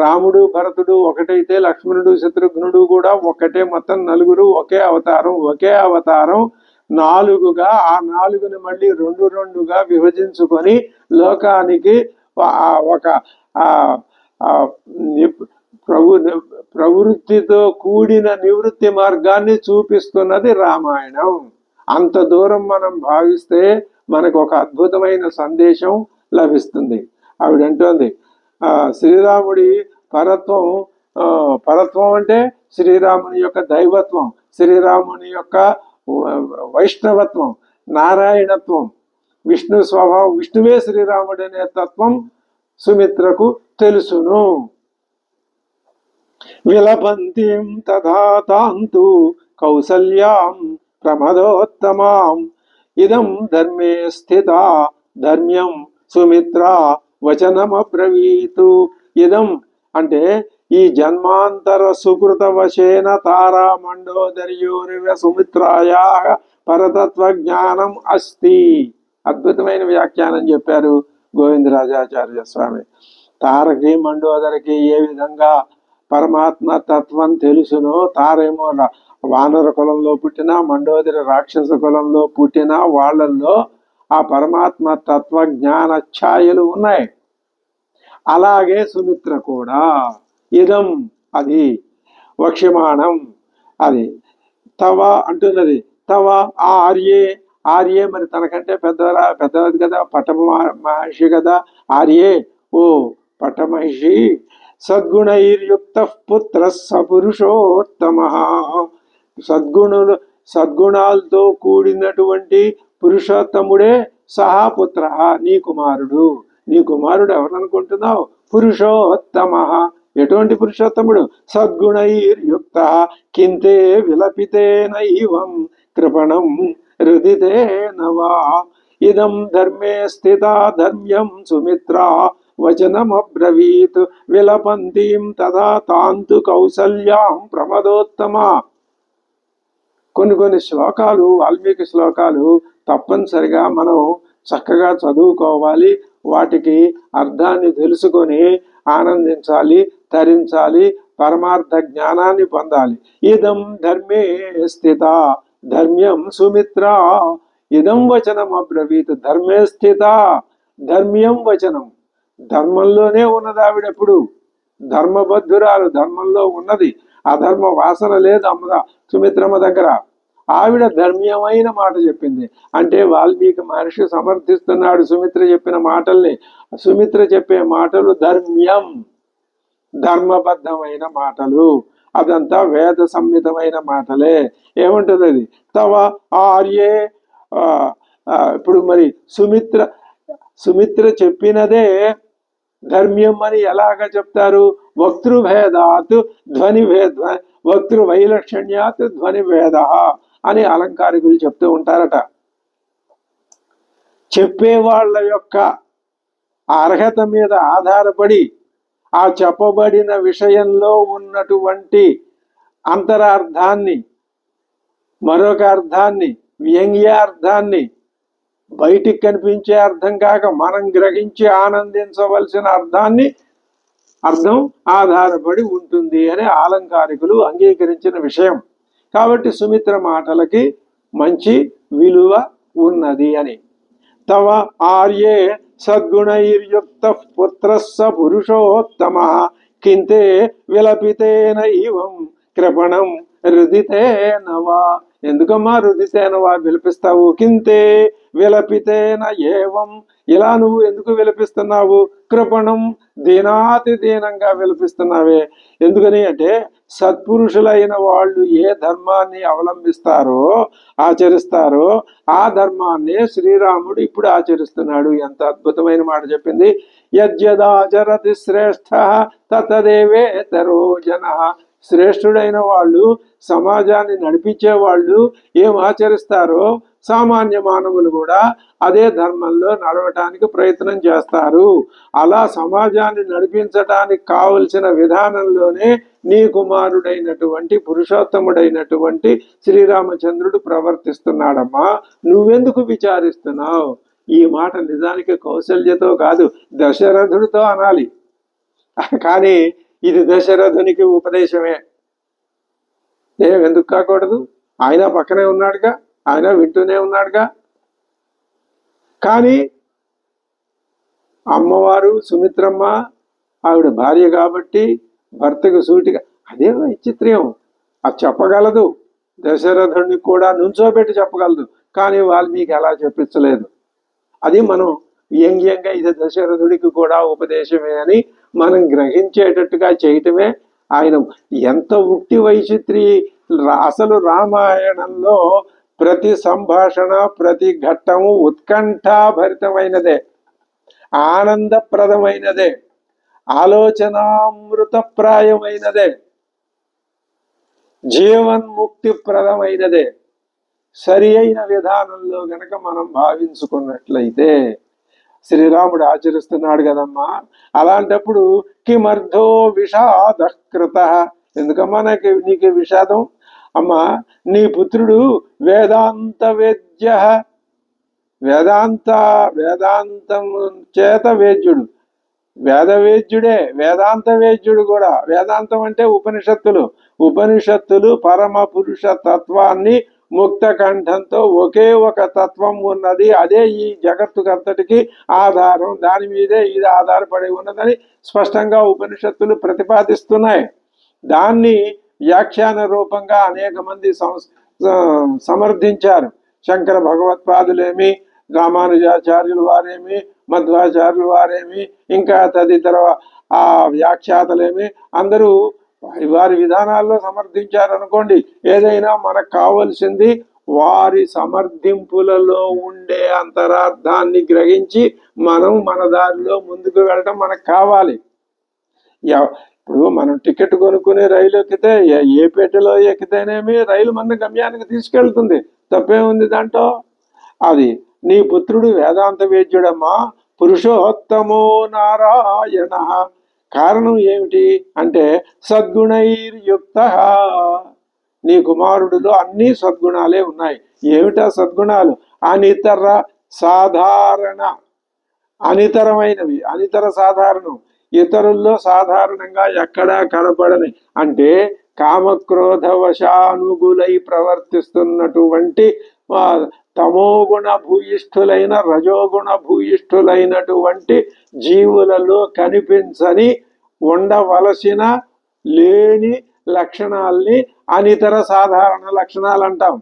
రాముడు భరతుడు ఒకటైతే లక్ష్మణుడు శత్రుఘ్నుడు కూడా ఒకటే, మొత్తం 4 ఒకే అవతారం 4గా, ఆ 4ని మళ్ళీ 2గా విభజించుకొని లోకానికి ఒక ప్రవృత్తితో కూడిన నివృత్తి మార్గాన్ని చూపిస్తున్నది రామాయణం. అంత దూరం మనం భావిస్తే మనకు ఒక అద్భుతమైన సందేశం లభిస్తుంది. ఆవిడంటోంది శ్రీరాముడి పరత్వం అంటే శ్రీరాముని యొక్క దైవత్వం, శ్రీరాముని యొక్క వైష్ణవత్వం, నారాయణత్వం, విష్ణు స్వభావం, విష్ణువే శ్రీరాముడు అనే తత్వం సుమిత్రకు తెలుసును. విలపంతిం తథా తాంతు కౌసల్యాం ప్రమదోత్తమాం ఇదం ధర్మే స్థిత ధర్మ్యం సుమిత్ర వచనమబ్రవీతు. ఇదం అంటే ఈ జన్మాంతర సుకృత వశేన తారా మండోదర్యోరివ సుమిత్రాయా పరతత్వ జ్ఞానం అస్తి. అద్భుతమైన వ్యాఖ్యానం చెప్పారు గోవిందరాజాచార్య స్వామి. తారకి మండోదరికి ఏ విధంగా పరమాత్మ తత్వం తెలుసునో, తారేమో వానర కులంలో పుట్టినా, మండోదరి రాక్షస కులంలో పుట్టినా వాళ్ళల్లో ఆ పరమాత్మ తత్వ జ్ఞాన ఛాయలు ఉన్నాయి. అలాగే సుమిత్ర కూడా ఇదం, అది వక్ష్యమాణం, అది తవ అంటున్నది. తవ ఆర్యే మరి తనకంటే పెద్దది కదా, పట్ట మహర్షి కదా ఆర్యే, ఓ పట్ట మహర్షి. సద్గుణైర్యుక్త పుత్ర సపురుషోత్తమ. సద్గుణాలతో కూడినటువంటి పురుషోత్తముడే సహాపుత్ర, నీ కుమారుడు. నీ కుమారుడు ఎవరనుకుంటున్నావు? పురుషోత్తమ. ఎటువంటి పురుషోత్తముడు? సద్గుణైర్యుక్త కింతే విలపితేనైవం కృపణం హృదితేనవా ఇదం ధర్మే స్థిత ధర్మ్యం సుమిత్రా వచనమబ్రవీత్ విలపంతీం తదా తాంతు కౌసల్యాం ప్రమదోత్తమ. కొన్ని శ్లోకాలు, వాల్మీకి శ్లోకాలు తప్పనిసరిగా మనం చక్కగా చదువుకోవాలి. వాటికి అర్థాన్ని తెలుసుకొని ఆనందించాలి, తరించాలి, పరమార్థ జ్ఞానాన్ని పొందాలి. ఇదం ధర్మే స్థిత ధర్మ్యం సుమిత్ర. ఇదం వచనం అబ్రవీత్. ధర్మే స్థిత ధర్మ్యం వచనం. ధర్మంలోనే ఉన్నది ఆవిడెప్పుడు. ధర్మబద్ధురాలు, ధర్మంలో ఉన్నది. అధర్మ వాసన లేదు సుమిత్రమ్మ దగ్గర. ఆవిడ ధర్మ్యమైన మాట చెప్పింది. అంటే వాల్మీకి మహర్షి సమర్థిస్తున్నాడు సుమిత్ర చెప్పిన మాటల్ని. సుమిత్ర చెప్పే మాటలు ధర్మ్యం, ధర్మబద్ధమైన మాటలు. అదంతా వేద సంహితమైన మాటలే. ఏమంటుంది అది? తవ ఆర్యే. ఇప్పుడు మరి సుమిత్ర చెప్పినదే ధర్మ్యం అని ఎలాగ చెప్తారు? వక్తృభేదాత్ వక్తృవైలక్షణ్యాత్ ధ్వనిభేద అని అలంకారికులు చెప్తూ ఉంటారట. చెప్పేవాళ్ళ యొక్క అర్హత మీద ఆధారపడి ఆ చెప్పబడిన విషయంలో ఉన్నటువంటి అంతరార్థాన్ని, మరొక అర్థాన్ని, వ్యంగ్యార్థాన్ని, బయటికి కనిపించే అర్థం కాక మనం గ్రహించి ఆనందించవలసిన అర్థం ఆధారపడి ఉంటుంది అని అలంకారికులు అంగీకరించిన విషయం. కాబట్టి సుమిత్ర మాటలకి మంచి విలువ ఉన్నది అని. తవ ఆర్యే సద్గుణైర్యుక్త పుత్రస్స పురుషోత్తమ కింతే విలపితేన ఇవం కృపణం రుదితేనవా. ఎందుకమ్మా రుదితేనవా విలపిస్తావు? కింతే విలపితేన ఏవం. ఇలా నువ్వు ఎందుకు విలపిస్తున్నావు? కృపణం, దీనాతి దీనంగా విలపిస్తున్నావే. ఎందుకని అంటే సత్పురుషులైన వాళ్ళు ఏ ధర్మాన్ని అవలంబిస్తారో, ఆచరిస్తారో ఆ ధర్మాన్ని శ్రీరాముడు ఇప్పుడు ఆచరిస్తున్నాడు. ఎంత అద్భుతమైన మాట చెప్పింది. యజ్యదాచరతి శ్రేష్ఠ తతదేవేతరో జనః. శ్రేష్ఠుడైన వాళ్ళు, సమాజాన్ని నడిపించే వాళ్ళు ఏం ఆచరిస్తారో సామాన్య మానవులు కూడా అదే ధర్మంలో నడవటానికి ప్రయత్నం చేస్తారు. అలా సమాజాన్ని నడిపించటానికి కావలసిన విధానంలోనే నీ కుమారుడైనటువంటి పురుషోత్తముడైనటువంటి శ్రీరామచంద్రుడు ప్రవర్తిస్తున్నాడమ్మా. నువ్వెందుకు విచారిస్తున్నావు? ఈ మాట నిజానికి కౌసల్యతో కాదు, దశరథుడితో అనాలి. కానీ ఇది దశరథునికి ఉపదేశమే. ఎందుకు కాకూడదు? ఆయన పక్కనే ఉన్నాడుగా, ఆయన వింటూనే ఉన్నాడుగా. కానీ అమ్మవారు సుమిత్రమ్మ ఆవిడ భార్య కాబట్టి భర్తకు సూటిగా అదే వైచిత్ర్యం. అది చెప్పగలదు, దశరథుడిని కూడా నుంచోబెట్టి చెప్పగలదు. కానీ వాల్మీకి అలా చెప్పించలేదు. అది మనం వ్యంగ్యంగా ఇది దశరథుడికి కూడా ఉపదేశమే అని మనం గ్రహించేటట్టుగా చేయటమే ఆయన. ఎంత ఉక్తి వైచిత్రి! అసలు రామాయణంలో ప్రతి సంభాషణ, ప్రతి ఘట్టము ఉత్కంఠాభరితమైనదే, ఆనందప్రదమైనదే, ఆలోచనామృతప్రాయమైనదే, జీవన్ముక్తిప్రదమైనదే. సరి అయిన విధానంలో గనక మనం భావించుకున్నట్లయితే శ్రీరాముడు ఆచరిస్తున్నాడు కదమ్మా. అలాంటప్పుడు కిమర్థో విషాదకృత. ఎందుకమ్మా నీకు విషాదం? అమ్మా, నీ పుత్రుడు వేదాంత వేద్య, వేదాంతం చేత వేద్యుడు, వేదవేద్యుడే, వేదాంత వేద్యుడు కూడా. వేదాంతం అంటే ఉపనిషత్తులు పరమ పురుష తత్వాన్ని ముక్త కంఠంతో ఒకే ఒక తత్వం ఉన్నది, అదే ఈ జగత్తుకంతటికి ఆధారం, దాని మీదే ఇది ఆధారపడి ఉన్నదని స్పష్టంగా ఉపనిషత్తులు ప్రతిపాదిస్తున్నాయి. దాన్ని వ్యాఖ్యాన రూపంగా అనేక మంది సమర్థించారు. శంకర భగవత్పాదులేమి, రామానుజాచార్యులు వారేమి, మధ్వాచార్యులు వారేమి, ఇంకా తదితర వ్యాఖ్యాతలేమి అందరూ వారి విధానాల్లో సమర్థించారనుకోండి. ఏదైనా మనకు కావలసింది వారి సమర్థింపులలో ఉండే అంతరార్థాన్ని గ్రహించి మనం మన దారిలో ముందుకు వెళ్ళడం మనకు కావాలి. ఇప్పుడు మనం టికెట్ కొనుక్కుని రైలు ఎక్కితే ఏ పెట్టెలో ఎక్కితేనేమి రైలు మన గమ్యానికి తీసుకెళ్తుంది, తప్పేముంది దాంట్లో. అది నీ పుత్రుడు వేదాంత వేద్యుడమ్మా, పురుషోత్తమో నారాయణ. కారణం ఏమిటి అంటే సద్గుణైర్యుక్త. నీ కుమారుడిలో అన్ని సద్గుణాలే ఉన్నాయి. ఏమిటా సద్గుణాలు? అనితర సాధారణ, అనితరమైనవి, అనితర సాధారణం, ఇతరుల్లో సాధారణంగా ఎక్కడా కనపడని, అంటే కామక్రోధ వశానుగులై ప్రవర్తిస్తున్నటువంటి తమోగుణ భూయిష్ఠులైన రజోగుణ భూయిష్ఠులైనటువంటి జీవులలో కనిపించని ఉండవలసిన లేని లక్షణాల్ని అనితర సాధారణ లక్షణాలు అంటాం.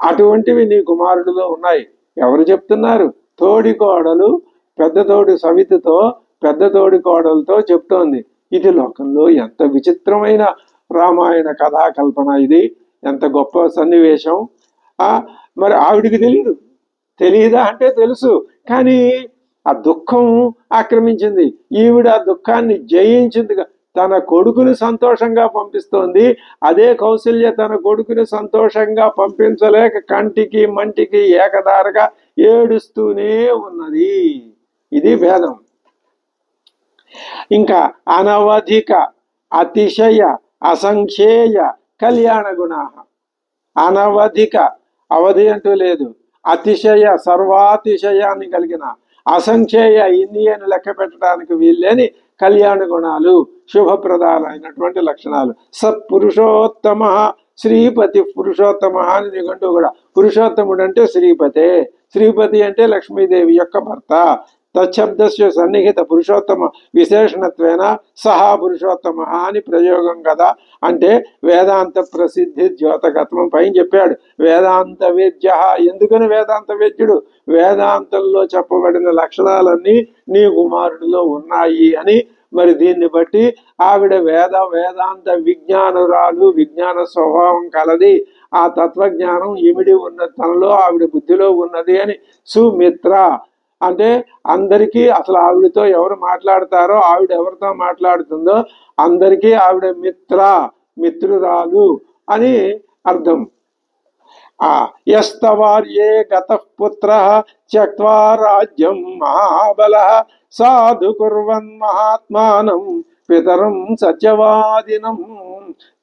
అటువంటివి నీ కుమారుడిలో ఉన్నాయి. ఎవరు చెప్తున్నారు? తోడి కోడలు పెద్ద తోడి సవితితో పెద్ద తోడి కోడలతో చెప్తోంది. ఇది లోకంలో ఎంత విచిత్రమైన రామాయణ కథాకల్పన ఇది, ఎంత గొప్ప సన్నివేశం. మరి ఆవిడికి తెలియదా అంటే తెలుసు, కానీ ఆ దుఃఖం ఆక్రమించింది. ఈవిడ ఆ దుఃఖాన్ని జయించింది. తన కొడుకుని సంతోషంగా పంపిస్తోంది. అదే కౌసల్య తన కొడుకుని సంతోషంగా పంపించలేక కంటికి మంటికి ఏకదారగా ఏడుస్తూనే ఉన్నది. ఇది భేదం. ఇంకా అనవధిక అతిశయ అసంఖ్యేయ కళ్యాణ గుణ. అనవధిక, అవధి అంటూ లేదు, అతిశయ సర్వాతిశయాన్ని కలిగిన, అసంఖ్యేయ ఇన్ని అని లెక్క పెట్టడానికి వీల్లేని కళ్యాణ గుణాలు, శుభప్రదాలైనటువంటి లక్షణాలు. సత్పురుషోత్తమ శ్రీపతి. పురుషోత్తమ అని నీకంటూ కూడా, పురుషోత్తముడు అంటే శ్రీపతే, శ్రీపతి అంటే లక్ష్మీదేవి యొక్క భర్త. తచ్చబ్దస్య సన్నిహిత పురుషోత్తమ విశేషణత్వేన సహా పురుషోత్తమ అని ప్రయోగం కదా. అంటే వేదాంత ప్రసిద్ధి ద్యోతకత్వం పైన చెప్పాడు. వేదాంత వేద్య. ఎందుకని వేదాంత వేద్యుడు? వేదాంతంలో చెప్పబడిన లక్షణాలన్నీ నీ కుమారుడిలో ఉన్నాయి అని. మరి దీన్ని బట్టి ఆవిడ వేదాంత విజ్ఞానురాలు, విజ్ఞాన స్వభావం కలది. ఆ తత్వజ్ఞానం ఇమిడి ఉన్న తనలో ఆవిడ బుద్ధిలో ఉన్నది అని. సుమిత్ర అంటే అందరికీ, అసలు ఆవిడతో ఎవరు మాట్లాడతారో, ఆవిడ ఎవరితో మాట్లాడుతుందో అందరికీ ఆవిడ మిత్రురాలు అని అర్థం. యస్తవార్యే గతః పుత్రః త్యక్త్వా రాజ్యం మహాబలః సాధు కుర్వన్ మహాత్మానం పితరం సత్యవాదినం.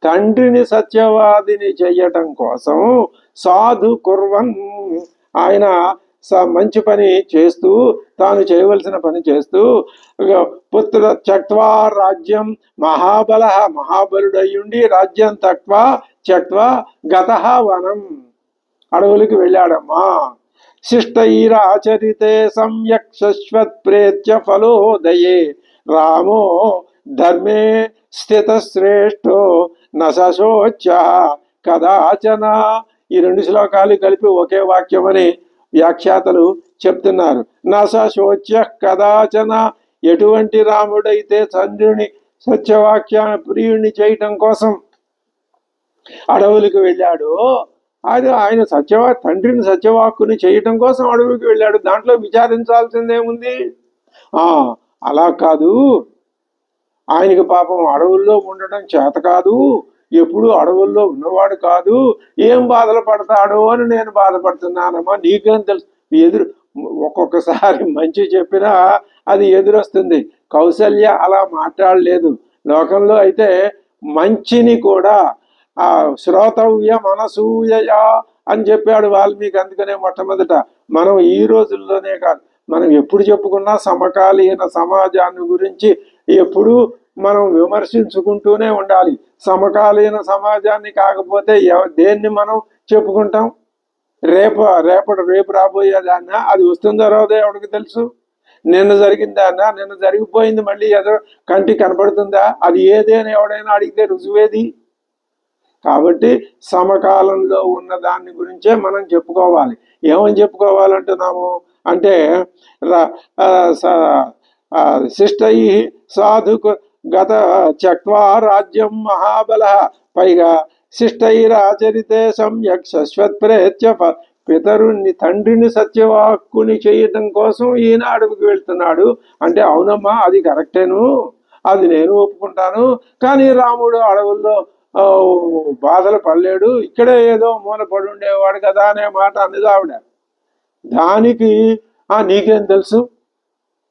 తండ్రిని సత్యవాదిని చెయ్యటం కోసం సాధు కుర్వన్, ఆయన మంచి పని చేస్తూ, తాను చేయవలసిన పని చేస్తూ, పుత్ర త్యక్త్వా రాజ్యం మహాబల, మహాబలుడయ్యుండి రాజ్యం త్యక్త్వా గతః వనం, అడవులకి వెళ్ళాడమ్మా. శిష్టైరాచరితే సమ్యక్ శశ్వత్ ప్రేత్య ఫలోదయే రామో ధర్మే స్థిత శ్రేష్టో నశోచ కదాచన. ఈ రెండు శ్లోకాలు కలిపి ఒకే వాక్యమని వ్యాఖ్యాతలు చెప్తున్నారు. నశోచ్య కదాచన. ఎటువంటి రాముడైతే చంద్రుని సత్యవాక్య ప్రియుణ్ణి చేయటం కోసం అడవులకు వెళ్ళాడో, అది ఆయన తండ్రిని సత్యవాక్కుని చేయటం కోసం అడవులకు వెళ్ళాడు. దాంట్లో విచారించాల్సిందేముంది? అలా కాదు, ఆయనకి పాపం అడవుల్లో ఉండటం చేత కాదు, ఎప్పుడు అడవుల్లో ఉన్నవాడు కాదు, ఏం బాధలు పడతాడో అని నేను బాధపడుతున్నానమ్మా. నీకేం తెలుసు? ఒక్కొక్కసారి మంచి చెప్పినా అది ఎదురొస్తుంది. కౌసల్య అలా మాట్లాడలేదు. లోకంలో అయితే మంచిని కూడా శ్రోతవ్య మనసూయ అని చెప్పాడు వాల్మీకి. అందుకనే మొట్టమొదట మనం ఈ రోజుల్లోనే కాదు, మనం ఎప్పుడు చెప్పుకున్నా సమకాలీన సమాజాన్ని గురించి ఎప్పుడు మనం విమర్శించుకుంటూనే ఉండాలి. సమకాలీన సమాజాన్ని కాకపోతే దేన్ని మనం చెప్పుకుంటాం? రేపు రాబోయేదాన్నా, అది వస్తుందో రాదో ఎవరికి తెలుసు? నిన్న జరిగిందాన్నా, నిన్న జరిగిపోయింది మళ్ళీ ఏదో కంటికి కనపడుతుందా? అది ఏదేని ఎవడైనా అడిగితే రుజువేది? కాబట్టి సమకాలంలో ఉన్న దాని గురించే మనం చెప్పుకోవాలి. ఏమని చెప్పుకోవాలంటున్నాము అంటే, శిష్టై సాధు గత త్యక్త్వా రాజ్యం మహాబల. పైగా శిష్టైరాచరితే సమ్యక్ శశ్వత్ప్రేత్య పితరుణ్ణి తండ్రిని సత్యవాక్కుని చేయటం కోసం ఈయన అడవికి వెళ్తున్నాడు అంటే అవునమ్మా అది కరెక్టేను, అది నేను ఒప్పుకుంటాను. కానీ రాముడు అడవుల్లో బాధలు పడలేడు, ఇక్కడే ఏదో మూల పడి ఉండేవాడు కదా అనే మాట అన్నది ఆవిడ. దానికి నీకేం తెలుసు,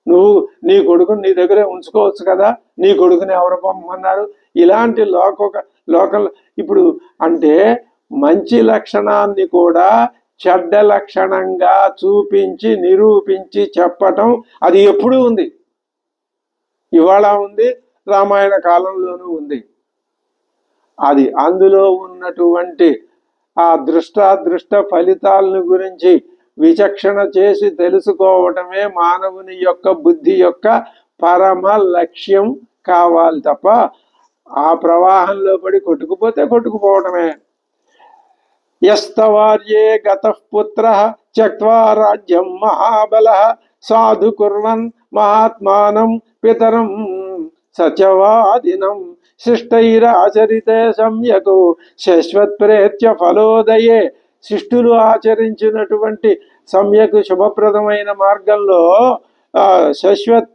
నువ్వు నీ కొడుకుని నీ దగ్గరే ఉంచుకోవచ్చు కదా, నీ కొడుకుని ఎవరు పంపమన్నారు, ఇలాంటి లోకల్ ఇప్పుడు అంటే మంచి లక్షణాన్ని కూడా చెడ్డ లక్షణంగా చూపించి నిరూపించి చెప్పటం అది ఎప్పుడూ ఉంది, ఇవాళ ఉంది, రామాయణ కాలంలోనూ ఉంది. అది అందులో ఉన్నటువంటి ఆ దృష్టాదృష్ట ఫలితాలను గురించి విచక్షణ చేసి తెలుసుకోవటమే మానవుని యొక్క బుద్ధి యొక్క పరమ లక్ష్యం కావాలి తప్ప ఆ ప్రవాహంలో పడి కొట్టుకుపోవటమే. యస్తవార్యే గతః పుత్రః త్యక్త్వా రాజ్యం మహాబలః సాధు కుర్వన్ మహాత్మానం పితరం సత్యవాదినం శిష్టైరాచరితే సమ్యకు శశ్వత్ప్రేత్య ఫలోదయే. శిష్టులు ఆచరించినటువంటి సమ్యకు శుభప్రదమైన మార్గంలో శశ్వత్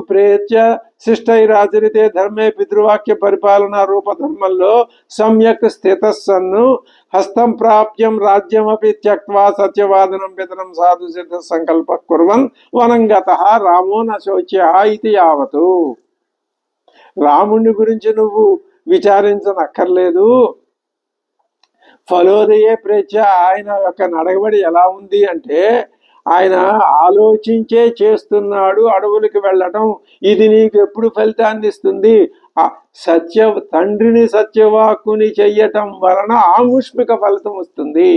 ప్రేత్య శిష్టైరాచరితే ధర్మే పితృవాక్య పరిపాలన రూపధర్మంలో సమ్యక్ స్థితస్సన్ను హస్తం ప్రాప్యం రాజ్యమపి త్యక్త్వా సత్యవాదనం పితరం సాధు సిద్ధ సంకల్ప కుర్వన్ వనం గతః రామో న శోచ్యః ఇది యావతు. రాముని గురించి నువ్వు విచారించనక్కర్లేదు. ఫలోదయే ప్రేత్య ఆయన యొక్క నడవడి ఎలా ఉంది అంటే ఆయన ఆలోచించే చేస్తున్నాడు అడవులకు వెళ్ళటం, ఇది నీకు ఎప్పుడు ఫలితాన్ని ఇస్తుంది, తండ్రిని సత్యవాక్కుని చెయ్యటం వలన ఆముష్మిక ఫలితం వస్తుంది.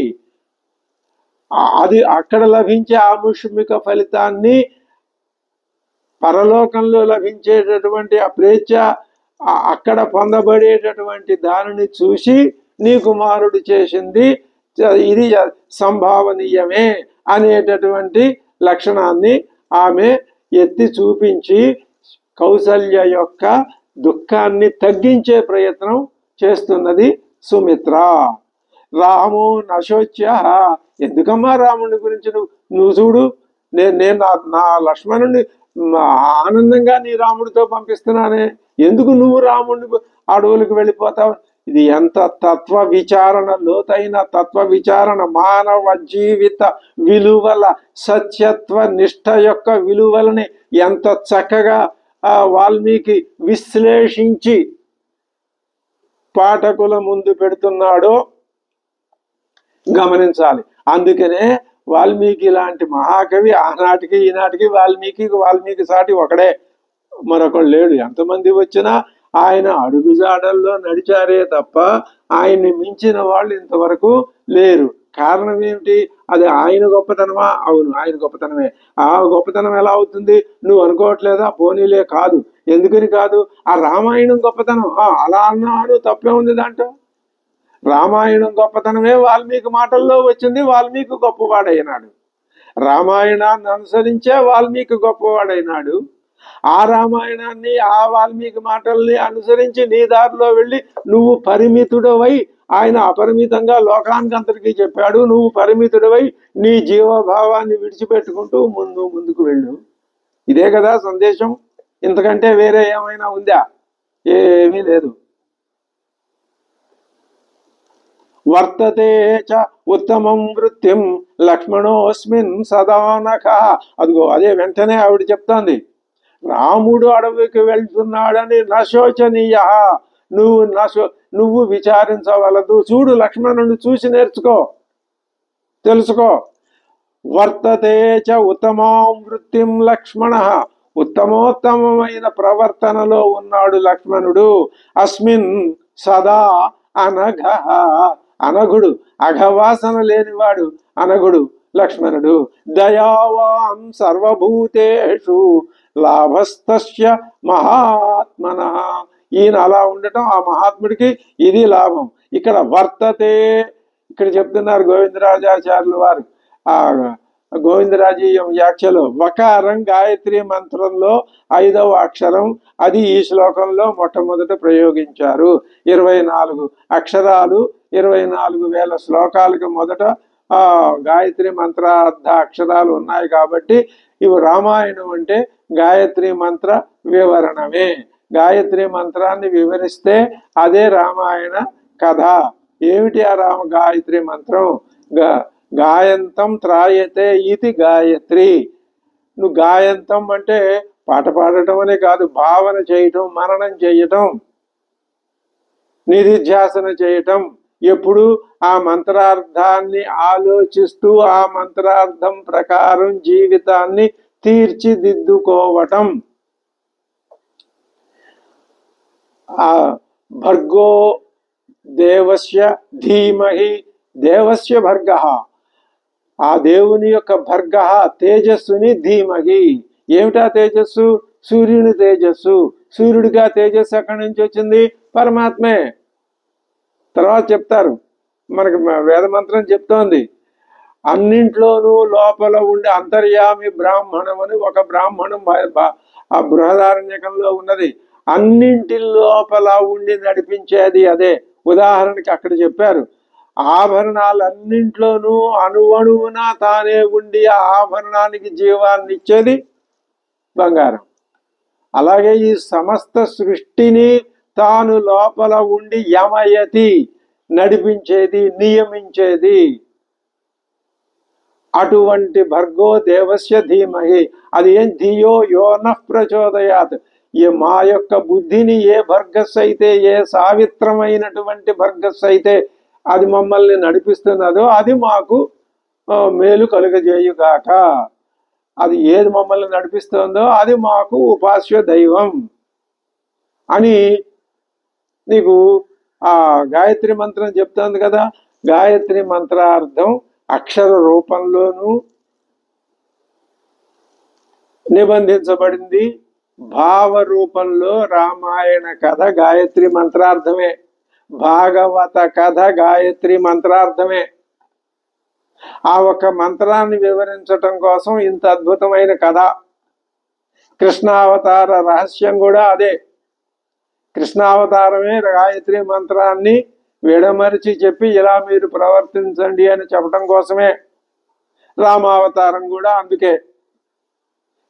అది అక్కడ లభించే ఆముష్మిక ఫలితాన్ని పరలోకంలో లభించేటటువంటి ఆ ప్రేచ్ఛ అక్కడ పొందబడేటటువంటి దానిని చూసి నీ కుమారుడు చేసింది ఇది సంభావనీయమే అనేటటువంటి లక్షణాన్ని ఆమె ఎత్తి చూపించి కౌసల్య యొక్క దుఃఖాన్ని తగ్గించే ప్రయత్నం చేస్తున్నది సుమిత్ర. రాము నశోచ్య, ఎందుకమ్మా రాముని గురించి నువ్వు చూడు, నేను నా లక్ష్మణుని ఆనందంగా నీ రాముడితో పంపిస్తున్నానే, ఎందుకు నువ్వు రాముడిని అడవులకు వెళ్ళిపోతావు? ఇది ఎంత తత్వ విచారణ, లోతైన తత్వ విచారణ, మానవ జీవిత విలువల సత్యత్వ నిష్ఠ యొక్క విలువలని ఎంత చక్కగా వాల్మీకి విశ్లేషించి పాఠకుల ముందు పెడుతున్నాడో గమనించాలి. అందుకనే వాల్మీకి లాంటి మహాకవి ఆనాటికి ఈనాటికి వాల్మీకి సాటి ఒకడే, మరొకడు లేడు. ఎంతమంది వచ్చినా ఆయన అడుగుజాడల్లో నడిచారే తప్ప ఆయన్ని మించిన వాళ్ళు ఇంతవరకు లేరు. కారణం ఏమిటి? అది ఆయన గొప్పతనమా? అవును, ఆయన గొప్పతనమే. ఆ గొప్పతనం ఎలా అవుతుంది? నువ్వు అనుకోవట్లేదా? పోనీలే, కాదు. ఎందుకని కాదు? ఆ రామాయణం గొప్పతనం. అలా అన్నాడు, తప్పే ఉంది దాంట్లో. రామాయణం గొప్పతనమే వాల్మీకి మాటల్లో వచ్చింది. వాల్మీకి గొప్పవాడైనాడు. రామాయణాన్ని అనుసరించే వాల్మీకి గొప్పవాడైనాడు. ఆ రామాయణాన్ని ఆ వాల్మీకి మాటల్ని అనుసరించి నీ దారిలో వెళ్ళి నువ్వు పరిమితుడవై, ఆయన అపరిమితంగా లోకానికి అంతటికీ చెప్పాడు, నువ్వు పరిమితుడవై నీ జీవభావాన్ని విడిచిపెట్టుకుంటూ ముందుకు వెళ్ళు. ఇదే కదా సందేశం. ఇంతకంటే వేరే ఏమైనా ఉందా? ఏమీ లేదు. వర్తతే చ ఉత్తమం వృత్తిం లక్ష్మణోస్మిన్ సదానక. అదిగో అదే వెంటనే ఆవిడ చెప్తోంది, రాముడు అడవికి వెళ్తున్నాడని నశోచనీయ, నువ్వు విచారించవలదు. చూడు, లక్ష్మణుని చూసి నేర్చుకో, తెలుసుకో. వర్తతే చ ఉత్తమాం వృత్తిం లక్ష్మణ, ఉత్తమోత్తమైన ప్రవర్తనలో ఉన్నాడు లక్ష్మణుడు. అస్మిన్ సదా అనఘ, అనఘుడు, అఘవాసన లేనివాడు అనఘుడు లక్ష్మణుడు. దయావాన్ సర్వభూతేషు లాభస్తస్య మహాత్మన. ఈయన అలా ఉండటం ఆ మహాత్ముడికి ఇది లాభం. ఇక్కడ వర్తతే, ఇక్కడ చెప్తున్నారు గోవిందరాజాచార్యులు వారు, గోవిందరాజీయం వ్యాఖ్యలో వకారం గాయత్రి మంత్రంలో 5వ అక్షరం, అది ఈ శ్లోకంలో మొట్టమొదట ప్రయోగించారు. 24 అక్షరాలు, 24,000 శ్లోకాలకు మొదట గాయత్రి మంత్రార్థ అక్షరాలు ఉన్నాయి కాబట్టి ఇవి రామాయణం అంటే గాయత్రి మంత్ర వివరణమే. గాయత్రి మంత్రాన్ని వివరిస్తే అదే రామాయణ కథ. ఏమిటి ఆ గాయత్రి మంత్రం? గాయంతం త్రాయతే ఇది గాయత్రి. నువ్వు గాయంతం అంటే పాట పాడటం అనే కాదు, భావన చేయటం, మననం చేయటం, నిధిధ్యాసన చేయటం. ఎప్పుడు ఆ మంత్రార్థాన్ని ఆలోచిస్తూ ఆ మంత్రార్థం ప్రకారం జీవితాన్ని తీర్చిదిద్దుకోవటం. ఆ భర్గో దేవస్య ధీమహి, దేవస్య భర్గ, ఆ దేవుని యొక్క భర్గ తేజస్సుని ధీమహి. ఏమిటా తేజస్సు? సూర్యుని తేజస్సు. సూర్యుడిగా తేజస్సు ఎక్కడి నుంచి వచ్చింది? పరమాత్మే. తర్వాత చెప్తారు, మనకి వేదమంత్రం చెప్తోంది, అన్నింట్లోనూ లోపల ఉండే అంతర్యామి బ్రాహ్మణం అని ఒక బ్రాహ్మణం ఆ బృహదారణ్యకంలో ఉన్నది. అన్నింటి లోపల ఉండి నడిపించేది అదే. ఉదాహరణకి అక్కడ చెప్పారు, ఆభరణాలన్నింట్లోనూ అణువణువున తానే ఉండి ఆ ఆభరణానికి జీవాన్ని ఇచ్చేది బంగారం. అలాగే ఈ సమస్త సృష్టిని తాను లోపల ఉండి యమయతి, నడిపించేది, నియమించేది అటువంటి భర్గో దేవస్య ధీమహి. అది ఏం? ధియో యోనః ప్రచోదయాత్. మా యొక్క బుద్ధిని ఏ భర్గస్ అయితే, ఏ సావిత్రమైనటువంటి భర్గస్ అయితే అది మమ్మల్ని నడిపిస్తున్నదో అది మాకు మేలు కలుగజేయుగాక. అది ఏది మమ్మల్ని నడిపిస్తుందో అది మాకు ఉపాస్య దైవం అని నీకు ఆ గాయత్రి మంత్రం చెప్తోంది కదా. గాయత్రి మంత్రార్థం అక్షర రూపంలోనూ నిబంధించబడింది, భావ రూపంలో రామాయణ కథ గాయత్రి మంత్రార్థమే, భాగవత కథ గాయత్రి మంత్రార్థమే. ఆ ఒక్క మంత్రాన్ని వివరించటం కోసం ఇంత అద్భుతమైన కథ. కృష్ణావతార రహస్యం కూడా అదే. కృష్ణావతారమే గాయత్రి మంత్రాన్ని విడమరిచి చెప్పి ఇలా మీరు ప్రవర్తించండి అని చెప్పడం కోసమే. రామావతారం కూడా అందుకే.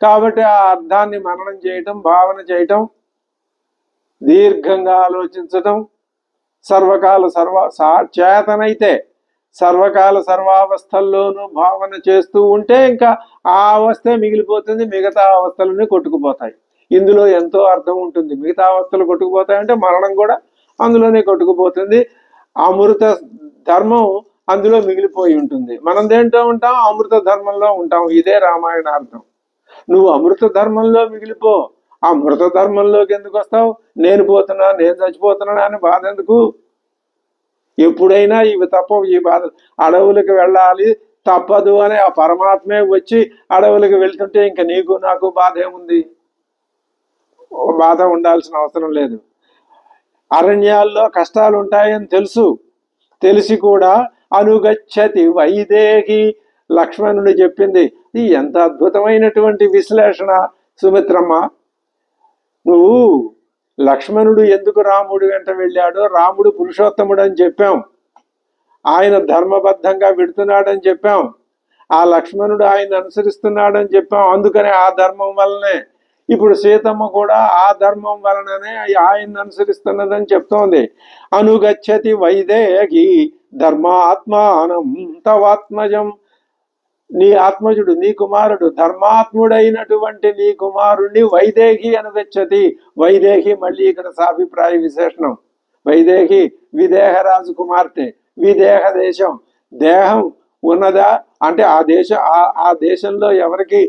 కాబట్టి ఆ అర్థాన్ని మననం చేయటం, భావన చేయటం, దీర్ఘంగా ఆలోచించటం, సర్వకాల చేతనైతే సర్వకాల సర్వావస్థల్లోనూ భావన చేస్తూ ఉంటే ఇంకా ఆ అవస్థే మిగిలిపోతుంది, మిగతా అవస్థలన్నీ కొట్టుకుపోతాయి. ఇందులో ఎంతో అర్థం ఉంటుంది. మిగతా అవస్థలు కొట్టుకుపోతాయంటే మరణం కూడా అందులోనే కొట్టుకుపోతుంది. అమృత ధర్మం అందులో మిగిలిపోయి ఉంటుంది. మనం దేంట్లో ఉంటాం? అమృత ధర్మంలో ఉంటాం. ఇదే రామాయణార్థం. నువ్వు అమృత ధర్మంలో మిగిలిపో. ఆ మృత ధర్మంలోకి ఎందుకు వస్తావు? నేను పోతున్నా, నేను చచ్చిపోతున్నా అని బాధ ఎందుకు? ఎప్పుడైనా ఇవి తప్పవు, ఈ బాధ. అడవులకు వెళ్ళాలి తప్పదు అని ఆ పరమాత్మే వచ్చి అడవులకు వెళ్తుంటే ఇంకా నీకు నాకు బాధ ఏముంది? బాధ ఉండాల్సిన అవసరం లేదు. అరణ్యాల్లో కష్టాలు ఉంటాయని తెలిసి కూడా అనుగచ్చతి వైదేహి, లక్ష్మణుడు చెప్పింది. ఇది ఎంత అద్భుతమైనటువంటి విశ్లేషణ సుమిత్రమ్మ. నువ్వు లక్ష్మణుడు ఎందుకు రాముడు వెంట వెళ్ళాడో, రాముడు పురుషోత్తముడు అని చెప్పాం, ఆయన ధర్మబద్ధంగా విడుతున్నాడని చెప్పాం, ఆ లక్ష్మణుడు ఆయన అనుసరిస్తున్నాడని చెప్పాం. అందుకనే ఆ ధర్మం వల్లనే ఇప్పుడు సీతమ్మ కూడా ఆ ధర్మం వలననే ఆయన్ని అనుసరిస్తున్నదని చెప్తోంది. అనుగచ్చతి వైదేహి ధర్మాత్మానం తవాత్మజం. నీ ఆత్మజుడు, నీ కుమారుడు, ధర్మాత్ముడైనటువంటి నీ కుమారుణ్ణి వైదేహి అనుగచ్చతి. వైదేహి మళ్ళీ ఇక్కడ సాభిప్రాయ విశేషణం. వైదేహి విదేహరాజు కుమార్తె. విదేహ దేశం, దేహం ఉన్నదా అంటే ఆ దేశంలో ఎవరికి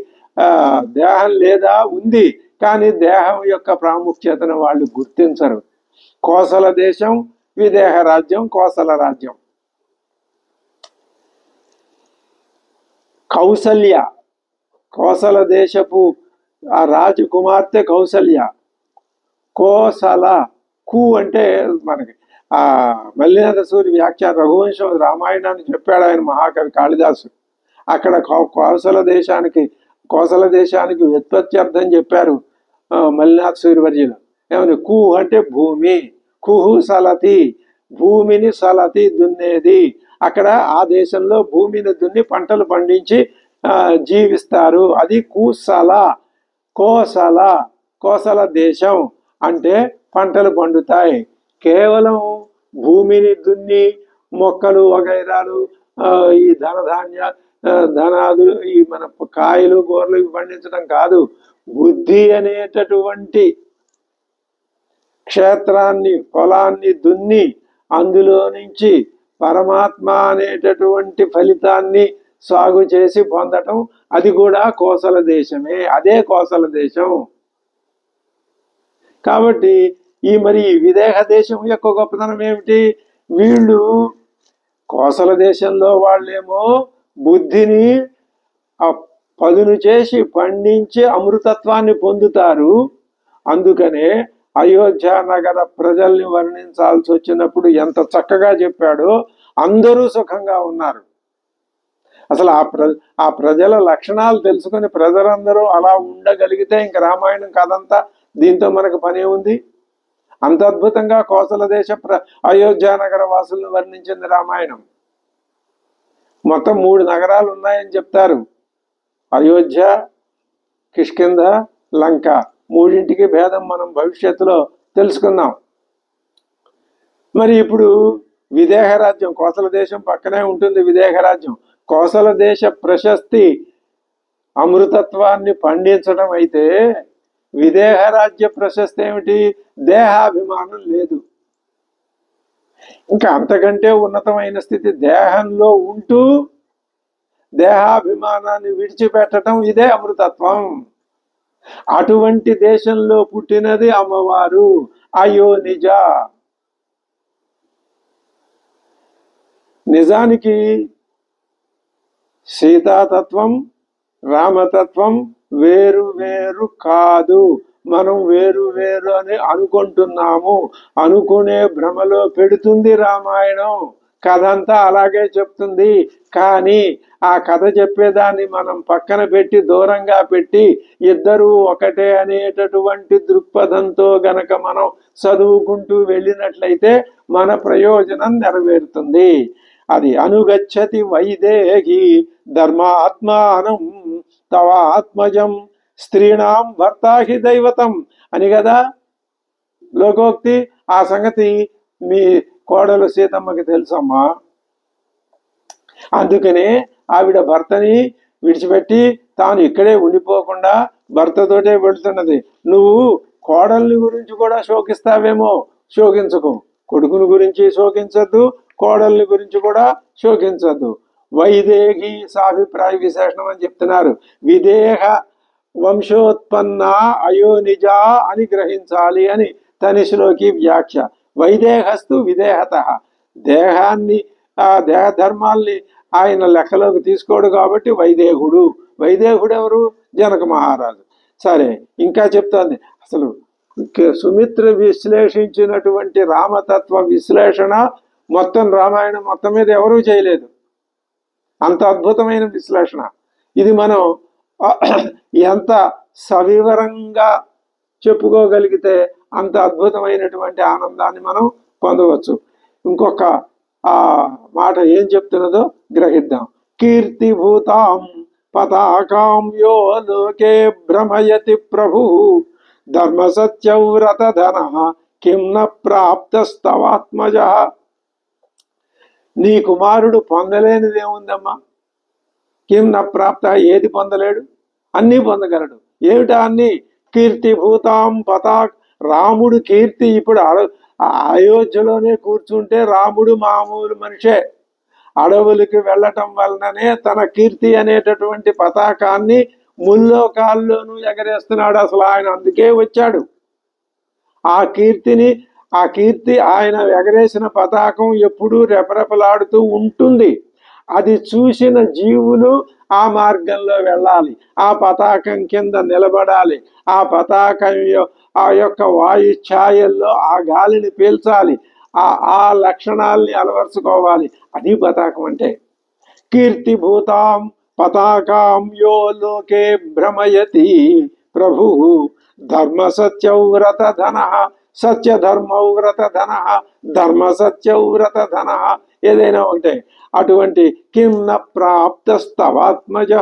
దేహం లేదా? ఉంది, కానీ దేహం యొక్క ప్రాముఖ్యతను వాళ్ళు గుర్తించరు. కోసల దేశం, విదేహ రాజ్యం, కోసల రాజ్యం. కౌసల్య, కోసల దేశపు ఆ రాజకుమార్తె కౌసల్య. కోసల, కు అంటే మనకి మల్లినాథ సూరి వ్యాఖ్యాన రఘువంశం రామాయణాన్ని చెప్పాడు ఆయన మహాకవి కాళిదాసు. అక్కడ కోసల దేశానికి వ్యుత్పత్త్యర్థం చెప్పారు మల్లినాథ్ సూర్యవర్యులు. ఏమని? కు అంటే భూమి, కుహు సలతి, భూమిని సలతి దున్నేది. అక్కడ ఆ దేశంలో భూమిని దున్ని పంటలు పండించి జీవిస్తారు. అది కుసల. కోసల దేశం అంటే పంటలు పండుతాయి. కేవలం భూమిని దున్ని మొక్కలు వగైరాలు ఈ ధనాలు ఈ మన కాయలు కూరలు పండించడం కాదు. బుద్ధి అనేటటువంటి క్షేత్రాన్ని, పొలాన్ని దున్ని అందులో నుంచి పరమాత్మ అనేటటువంటి ఫలితాన్ని సాగు చేసి పొందటం, అది కూడా కోసల దేశమే. అదే కోసల దేశం. కాబట్టి ఈ విదేహ దేశం యొక్క గొప్పతనం ఏమిటి? వీళ్ళు కోసల దేశంలో వాళ్ళేమో బుద్ధిని పదును చేసి పండించి అమృతత్వాన్ని పొందుతారు. అందుకనే అయోధ్య నగర ప్రజల్ని వర్ణించాల్సి వచ్చినప్పుడు ఎంత చక్కగా చెప్పాడో. అందరూ సుఖంగా ఉన్నారు. అసలు ఆ ప్రజల లక్షణాలు తెలుసుకుని ప్రజలందరూ అలా ఉండగలిగితే ఇంక రామాయణం కథంతా దీంతో మనకు పనే ఉంది. అంత అద్భుతంగా కోసల దేశ అయోధ్య నగర వాసులను వర్ణించింది రామాయణం. మొత్తం 3 నగరాలు ఉన్నాయని చెప్తారు. అయోధ్య, కిష్కింధ, లంక. 3ంటికి భేదం మనం భవిష్యత్తులో తెలుసుకుందాం. మరి ఇప్పుడు విదేహ రాజ్యం, కోసల దేశం పక్కనే ఉంటుంది విదేహ రాజ్యం. కోసల దేశ ప్రశస్తి అమృతత్వాన్ని పండించడం అయితే, విదేహ రాజ్య ప్రశస్తి ఏమిటి? దేహాభిమానం లేదు. ఇంకా అంతకంటే ఉన్నతమైన స్థితి దేహంలో ఉంటూ దేహాభిమానాన్ని విడిచిపెట్టడం, ఇదే అమృతత్వం. అటువంటి దేశంలో పుట్టినది అమ్మవారు అయోనిజ. నిజానికి సీతాతత్వం, రామతత్వం వేరు వేరు కాదు. మనం వేరు వేరు అని అనుకుంటున్నాము. అనుకునే భ్రమలో పెడుతుంది రామాయణం. కథ అంతా అలాగే చెప్తుంది. కానీ ఆ కథ చెప్పేదాన్ని మనం పక్కన పెట్టి, దూరంగా పెట్టి, ఇద్దరూ ఒకటే అనేటటువంటి దృక్పథంతో గనక మనం చదువుకుంటూ వెళ్ళినట్లయితే మన ప్రయోజనం నెరవేరుతుంది. అది అనుగచ్చతి వైదేహి ధర్మాత్మానం తవ ఆత్మజం స్త్రీణాం భర్తాహి దైవతం అని కదా లోకోక్తి. ఆ సంగతి మీ కోడలు సీతమ్మకి తెలుసమ్మా. అందుకనే ఆవిడ భర్తని విడిచిపెట్టి తాను ఇక్కడే ఉండిపోకుండా భర్తతోటే వెళుతున్నది. నువ్వు కోడల్ని గురించి కూడా శోకిస్తావేమో, శోకించకు. కొడుకుని గురించి శోకించద్దు, కోడల్ని గురించి కూడా శోకించద్దు. వైదేహి సాభిప్రాయ విశేషణం అని చెప్తున్నారు. విదేహ వంశోత్పన్న అయోనిజ అని గ్రహించాలి అని తనిష్లోకి వ్యాఖ్య. వైదేహస్తు విదేహత. దేహాన్ని, ఆ దేహ ధర్మాల్ని ఆయన లెక్కలోకి తీసుకోడు కాబట్టి వైదేహుడు. వైదేహుడు ఎవరు? జనక మహారాజు. సరే, ఇంకా చెప్తోంది. అసలు సుమిత్ర విశ్లేషించినటువంటి రామతత్వ విశ్లేషణ మొత్తం రామాయణం మొత్తం మీద ఎవరూ చేయలేదు. అంత అద్భుతమైన విశ్లేషణ ఇది. మనం ఎంత సవివరంగా చెప్పుకోగలిగితే అంత అద్భుతమైనటువంటి ఆనందాన్ని మనం పొందవచ్చు. ఇంకొక మాట ఏం చెప్తున్నదో గ్రహిద్దాం. కీర్తిభూతాం పతాకాం యో లోకే భ్రమయతి ప్రభు ధర్మ సత్యవ్రత ధన కిం న ప్రాప్తస్తవాత్మజ. నీ కుమారుడు పొందలేనిదేముందమ్మా? కిం న ప్రాప్త, ఏది పొందలేడు? అన్నీ పొందగలడు. ఏమిటా అన్ని? కీర్తిభూతాం పతాక్. రాముడు కీర్తి. ఇప్పుడు అయోధ్యలోనే కూర్చుంటే రాముడు మామూలు మనిషే. అడవులకి వెళ్ళటం వలననే తన కీర్తి అనేటటువంటి పతాకాన్ని ముల్లోకాల్లోనూ ఎగరేస్తున్నాడు. అసలు ఆయన అందుకే వచ్చాడు. ఆ కీర్తి ఆయన ఎగరేసిన పతాకం ఎప్పుడూ రెపరెపలాడుతూ ఉంటుంది. అది చూసిన జీవులు ఆ మార్గంలో వెళ్ళాలి, ఆ పతాకం కింద నిలబడాలి, ఆ పతాకం ఆ యొక్క వాయు ఛాయల్లో ఆ గాలిని పీల్చాలి, ఆ లక్షణాల్ని అలవర్చుకోవాలి. అది పతాకం అంటే. కీర్తిభూతాం పతాకాం యో లోకే భ్రమయతి ప్రభు ధర్మ సత్యవ్రత ధన సత్యధర్మవ్రత ధన ధర్మ సత్యవ్రత ధన ఏదైనా ఒకటే. అటువంటి కిం న ప్రాప్తస్తవాత్మజ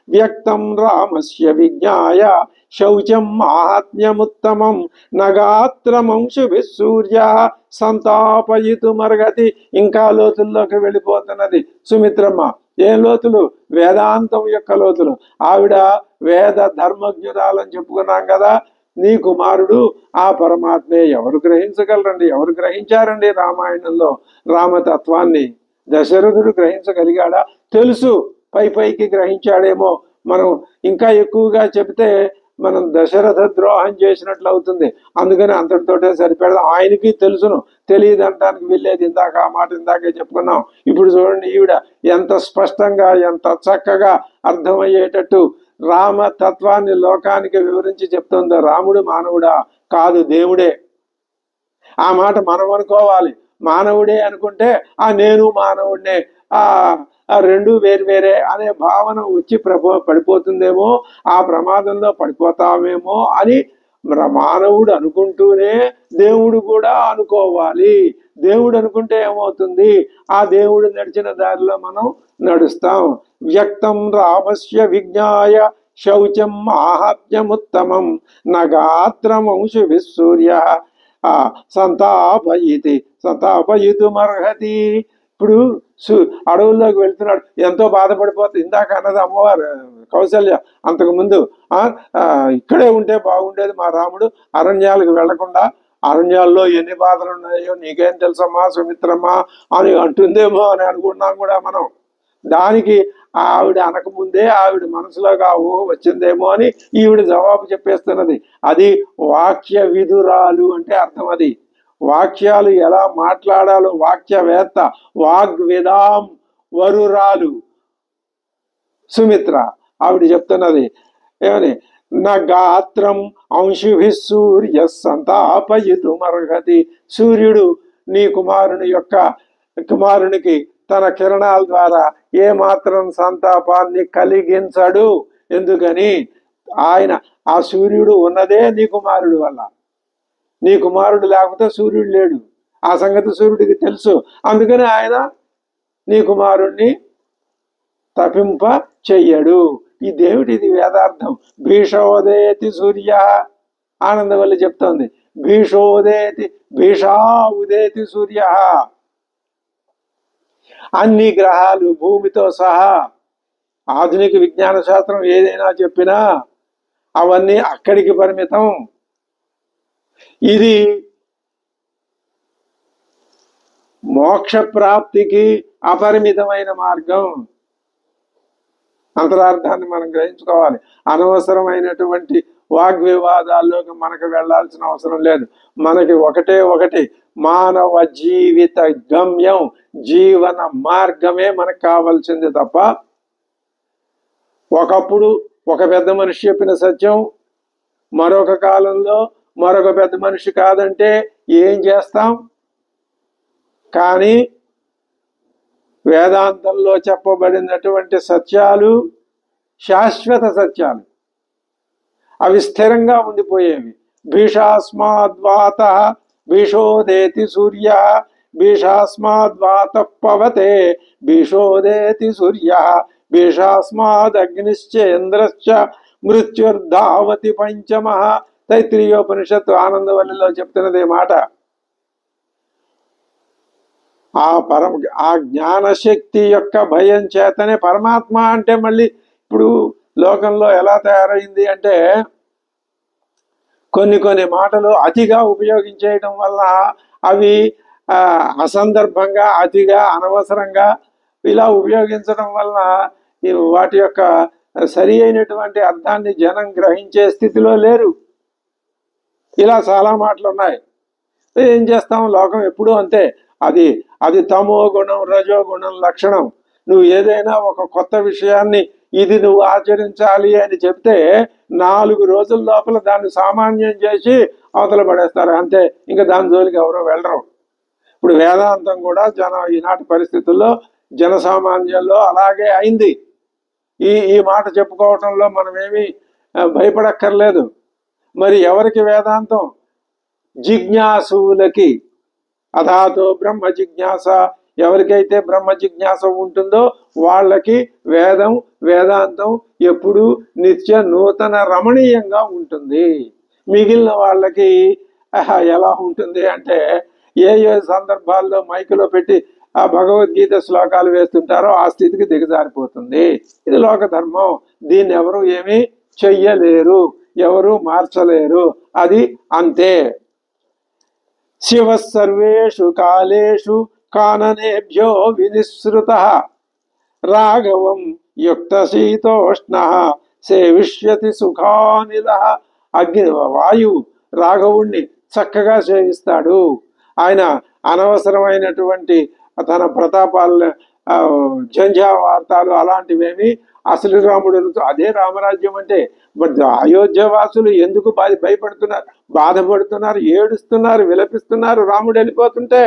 వ్యక్తం రామస్య విజ్ఞాయ శౌచం మాహాత్మ్యముత్తమం నగాత్రమంశుభి సూర్య సంతాపయితుమర్హతి. ఇంకా లోతుల్లోకి వెళ్ళిపోతున్నది సుమిత్రమ్మ. ఏం లోతులు? వేదాంతం యొక్క లోతులు. ఆవిడ వేద ధర్మజ్ఞురాలని చెప్పుకున్నాం కదా. నీ కుమారుడు ఆ పరమాత్మే. ఎవరు గ్రహించగలరండి? ఎవరు గ్రహించారండి రామాయణంలో రామతత్వాన్ని? దశరథుడు గ్రహించగలిగాడా? తెలుసు, పైకి గ్రహించాడేమో. మనం ఇంకా ఎక్కువగా చెబితే మనం దశరథ ద్రోహం చేసినట్లు అవుతుంది. అందుకని అంతటితోటే సరిపెడదాం. ఆయనకి తెలుసును, తెలియదు అంటానికి వెళ్ళేది. ఇందాక ఆ మాట ఇందాకే చెప్పుకున్నాం. ఇప్పుడు చూడండి ఈవిడ ఎంత స్పష్టంగా, ఎంత చక్కగా అర్థమయ్యేటట్టు రామతత్వాన్ని లోకానికి వివరించి చెప్తుందో. రాముడు మానవుడా? కాదు, దేవుడే. ఆ మాట మనం అనుకోవాలి. మానవుడే అనుకుంటే నేను మానవుడినే, రెండు వేరే అనే భావన వచ్చి పడిపోతుందేమో, ఆ ప్రమాదంలో పడిపోతామేమో అని మానవుడు అనుకుంటూనే దేవుడు కూడా అనుకోవాలి. దేవుడు అనుకుంటే ఏమవుతుంది? ఆ దేవుడు నడిచిన దారిలో మనం నడుస్తాం. వ్యక్తం రామస్య విజ్ఞాయ శౌచం మాహాత్మ్యముత్తమం నగాత్రమంశు విసూర్య సంతాపయితుమర్హతి. ఇప్పుడు అడవుల్లోకి వెళ్తున్నాడు, ఎంతో బాధపడిపోతుంది. ఇందాక అన్నది అమ్మవారు కౌసల్య అంతకు ముందు, ఇక్కడే ఉంటే బాగుండేది మా రాముడు, అరణ్యాలకు వెళ్లకుండా. అరణ్యాల్లో ఎన్ని బాధలు ఉన్నాయో నీకేం తెలుసమ్మా సుమిత్రమ్మా అని అంటుందేమో అని అనుకున్నాం కూడా మనం. దానికి ఆవిడ అనకముందే ఆవిడ మనసులోకి ఆ ఊహ వచ్చిందేమో అని ఈవిడ జవాబు చెప్పేస్తున్నది. అది వాక్య విధురాలు అంటే అర్థం. అది వాక్యాలు ఎలా మాట్లాడాలో వాక్యవేత్త, వాగ్వేదాం వరురాలు సుమిత్ర. ఆవిడ చెప్తున్నది ఏమని? నా గాత్రం అంశుభి సూర్య సంతాపయితుమర్హతి. సూర్యుడు నీ కుమారునికి తన కిరణాల ద్వారా ఏ మాత్రం సంతాపాన్ని కలిగించడు. ఎందుకని? ఆ సూర్యుడు ఉన్నదే నీ కుమారుడు వల్ల. నీ కుమారుడు లేకపోతే సూర్యుడు లేడు. ఆ సంగతి సూర్యుడికి తెలుసు. అందుకని ఆయన నీ కుమారుణ్ణి తపింప చెయ్యడు. ఇదేమిటిది? వేదార్థం. భీషోదేతి సూర్య. ఆనందవల్లి చెప్తోంది, భీషా ఉదేతి సూర్య. అన్ని గ్రహాలు భూమితో సహా ఆధునిక విజ్ఞాన శాస్త్రం ఏదైనా చెప్పినా అవన్నీ అక్కడికి పరిమితం. ఇది మోక్ష ప్రాప్తికి అపరిమితమైన మార్గం. అంతరార్థాన్ని మనం గ్రహించుకోవాలి. అనవసరమైనటువంటి వాగ్వివాదాల్లోకి మనకు వెళ్లాల్సిన అవసరం లేదు. మనకి ఒకటి మానవ జీవిత గమ్యం, జీవన మార్గమే మనకు కావాల్సింది తప్ప ఒకప్పుడు ఒక పెద్ద మనిషి చెప్పిన సత్యం మరొక కాలంలో మరొక పెద్ద మనిషి కాదంటే ఏం చేస్తాం? కానీ వేదాంతంలో చెప్పబడినటువంటి సత్యాలు శాశ్వత సత్యాలు. అవి స్థిరంగా ఉండిపోయేవి. భీషాస్మాద్వాత భీషోదేతి సూర్య భీషాస్మాద్వాత పవతే భీషోదేతి సూర్య భీషాస్మాదగ్నిశ్చ ఇంద్రశ్చ మృత్యుర్ధావతి పంచమ. తైత్రీయోపనిషత్తు ఆనందవల్లిలో చెప్తున్నది మాట. ఆ జ్ఞానశక్తి యొక్క భయం చేతనే పరమాత్మ అంటే మళ్ళీ ఇప్పుడు లోకంలో ఎలా తయారైంది అంటే కొన్ని మాటలు అతిగా ఉపయోగించేయటం వల్ల అవి అసందర్భంగా, అతిగా, అనవసరంగా ఇలా ఉపయోగించడం వల్ల వాటి యొక్క సరి అయినటువంటి అర్థాన్ని జనం గ్రహించే స్థితిలో లేరు. ఇలా చాలా మాటలు ఉన్నాయి. ఏం చేస్తాం? లోకం ఎప్పుడూ అంతే. అది తమో గుణం, రజోగుణం లక్షణం. నువ్వు ఏదైనా ఒక కొత్త విషయాన్ని ఇది నువ్వు ఆచరించాలి అని చెప్తే 4 రోజుల లోపల దాన్ని సామాన్యం చేసి అవతల పడేస్తారు అంతే. ఇంకా దాని జోలికి ఎవరో వెళ్ళరు. ఇప్పుడు వేదాంతం కూడా ఈనాటి పరిస్థితుల్లో జనసామాన్యంలో అలాగే అయింది. ఈ మాట చెప్పుకోవటంలో మనమేమి భయపడక్కర్లేదు. మరి ఎవరికి వేదాంతం? జిజ్ఞాసులకి. అథాతో బ్రహ్మ జిజ్ఞాస, ఎవరికైతే బ్రహ్మ జిజ్ఞాస ఉంటుందో వాళ్ళకి వేదాంతం ఎప్పుడు నిత్య నూతన రమణీయంగా ఉంటుంది. మిగిలిన వాళ్ళకి ఎలా ఉంటుంది అంటే, ఏ సందర్భాల్లో మైకులో పెట్టి ఆ భగవద్గీత శ్లోకాలు వేస్తుంటారో ఆ స్థితికి దిగజారిపోతుంది. ఇది లోక ధర్మం. దీన్ని ఎవరు ఏమీ చెయ్యలేరు, ఎవరు మార్చలేరు. అది అంతే. శివ సర్వేషు కాలేషు కాననేభ్యో వినిసృత రాఘవం యుక్త శీతోష్ణ సేవిష్యతి సుఖానిల. వాయువు రాఘవుణ్ణి చక్కగా సేవిస్తాడు. ఆయన అనవసరమైనటువంటి తన ప్రతాపాల జంఝావార్తాలు అలాంటివేమి అసలు రాముడు. అదే రామరాజ్యం అంటే. మరి అయోధ్య వాసులు ఎందుకు భయపడుతున్నారు, బాధపడుతున్నారు, ఏడుస్తున్నారు, విలపిస్తున్నారు రాముడు వెళ్ళిపోతుంటే?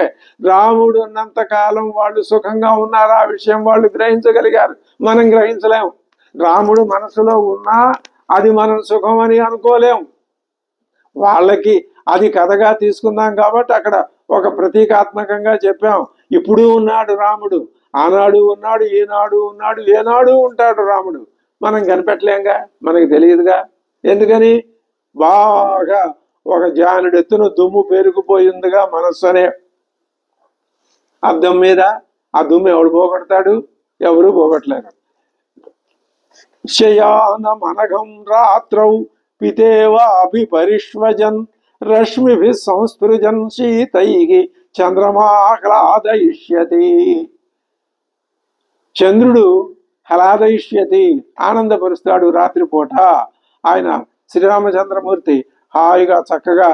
రాముడు ఉన్నంత కాలం వాళ్ళు సుఖంగా ఉన్నారు. ఆ విషయం వాళ్ళు గ్రహించగలిగారు, మనం గ్రహించలేం. రాముడు మనసులో ఉన్నా అది మనం సుఖం అని అనుకోలేం. వాళ్ళకి అది కథగా తీసుకుందాం కాబట్టి అక్కడ ఒక ప్రతీకాత్మకంగా చెప్పాం. ఇప్పుడు ఉన్నాడు రాముడు, ఆనాడు ఉన్నాడు, ఈనాడు ఉన్నాడు, ఏనాడు ఉంటాడు రాముడు. మనం కనిపెట్టలేంగా, మనకి తెలియదుగా. ఎందుకని? బాగా ఒక జానుడెత్తున దుమ్ము పేరుకుపోయిందిగా మనస్సు అనే అద్దం మీద. ఆ దుమ్ము ఎవడు పోగొడతాడు? ఎవరు పోగొట్టలేరు. శయానమనఘం రాత్రౌ పితేవాభిపరిష్వజన్ రశ్మిభి సంస్పృజన్ శీతైః చంద్రమాహ్లాదయిష్యతి. చంద్రుడు హ్లాదయిష్యతి, ఆనందపరుస్తాడు రాత్రిపూట. ఆయన శ్రీరామచంద్రమూర్తి హాయిగా చక్కగా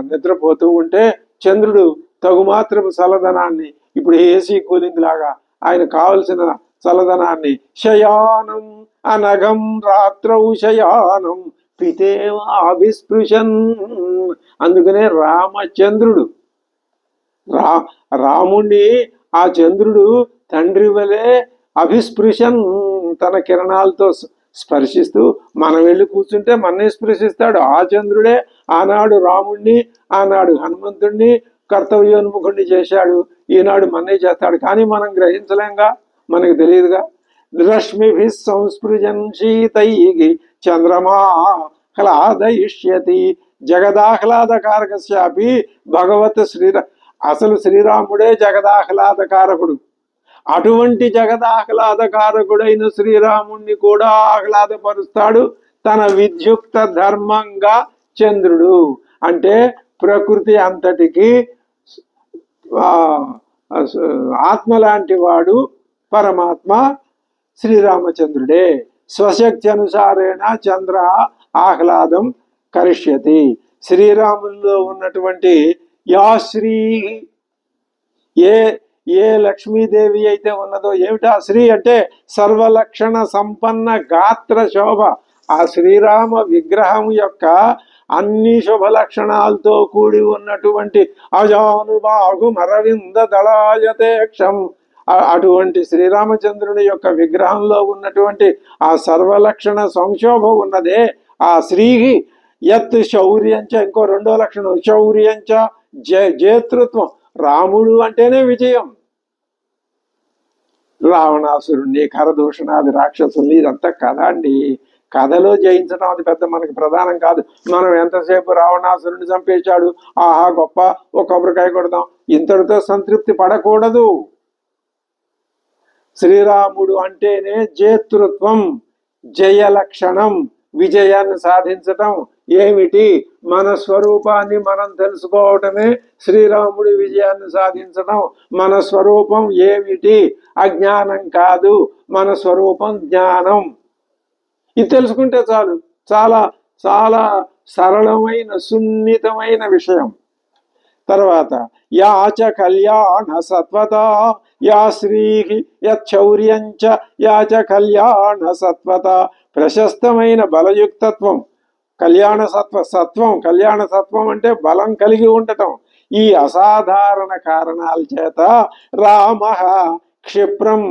నిద్రపోతూ ఉంటే చంద్రుడు తగుమాత్రపు చల్లదనాన్ని, ఇప్పుడు ఏసీ కూలింగ్ లాగా ఆయన కావలసిన చల్లదనాన్ని, శయానం అనఘం రాత్రౌ శయానం పితేవాభిస్పృశన్. అందుకనే రామచంద్రుడు, రాముణ్ణి ఆ చంద్రుడు తండ్రి వలె అభిస్పృశన్, తన కిరణాలతో స్పర్శిస్తూ, మనం వెళ్ళి కూర్చుంటే మననే స్పృశిస్తాడు. ఆ చంద్రుడే ఆనాడు రాముణ్ణి, ఆనాడు హనుమంతుణ్ణి కర్తవ్యోన్ముఖుణ్ణి చేశాడు. ఈనాడు మననే చేస్తాడు. కానీ మనం గ్రహించలేంగా, మనకు తెలియదుగా. రశ్మిభి సంస్పృజన్ శీతైః చంద్రమా హ్లాదయిష్యతి. జగదాహ్లాదకారకస్యాపి భగవత్ అసలు శ్రీరాముడే జగదాహ్లాదకారకుడు. అటువంటి జగదాహ్లాదకారకుడైన శ్రీరాముణ్ణి కూడా ఆహ్లాదపరుస్తాడు తన విద్యుక్త ధర్మంగా చంద్రుడు. అంటే ప్రకృతి అంతటికి ఆత్మ లాంటి వాడు పరమాత్మ శ్రీరామచంద్రుడే. స్వశక్తి అనుసారేణ చంద్ర ఆహ్లాదం కరిష్యతి. శ్రీరాముల్లో ఉన్నటువంటి యా శ్రీ, ఏ లక్ష్మీదేవి అయితే ఉన్నదో, ఏమిటా శ్రీ అంటే? సర్వలక్షణ సంపన్న గాత్ర శోభ. ఆ శ్రీరామ విగ్రహం యొక్క అన్ని శుభ లక్షణాలతో కూడి ఉన్నటువంటి అజానుబాహు మరవింద దళాయతేక్షం, అటువంటి శ్రీరామచంద్రుని యొక్క విగ్రహంలో ఉన్నటువంటి ఆ సర్వలక్షణ సంక్షోభ ఉన్నదే ఆ శ్రీ. యత్ శౌర్యంచ, ఇంకో రెండో లక్షణం శౌర్యంచ జేతృత్వం. రాముడు అంటేనే విజయం. రావణాసురుణ్ణి, ఖరదూషణాది రాక్షసుల్ని, ఇదంతా కథ అండి. కథలో జయించడం అది పెద్ద మనకి ప్రధానం కాదు. మనం ఎంతసేపు రావణాసురుణ్ణి చంపేశాడు, ఆహా గొప్ప, ఒక కొబ్బరికాయ కొడదాం, ఇంతటితో సంతృప్తి పడకూడదు. శ్రీరాముడు అంటేనే జేతృత్వం, జయ లక్షణం, విజయాన్ని సాధించటం. ఏమిటి? మన స్వరూపాన్ని మనం తెలుసుకోవటమే శ్రీరాముడి విజయాన్ని సాధించడం. మన స్వరూపం ఏమిటి? అజ్ఞానం కాదు, మన స్వరూపం జ్ఞానం. ఇది తెలుసుకుంటే చాలు. చాలా చాలా సరళమైన సున్నితమైన విషయం. తర్వాత యాచ కళ్యాణ సత్వత యా శ్రీ యౌర్యంచ యాచ కళ్యాణ సత్వత. ప్రశస్తమైన బలయుక్తత్వం, కళ్యాణ సత్వం. కళ్యాణ సత్వం అంటే బలం కలిగి ఉండటం. ఈ అసాధారణ కారణాల చేత రామ క్షిప్రం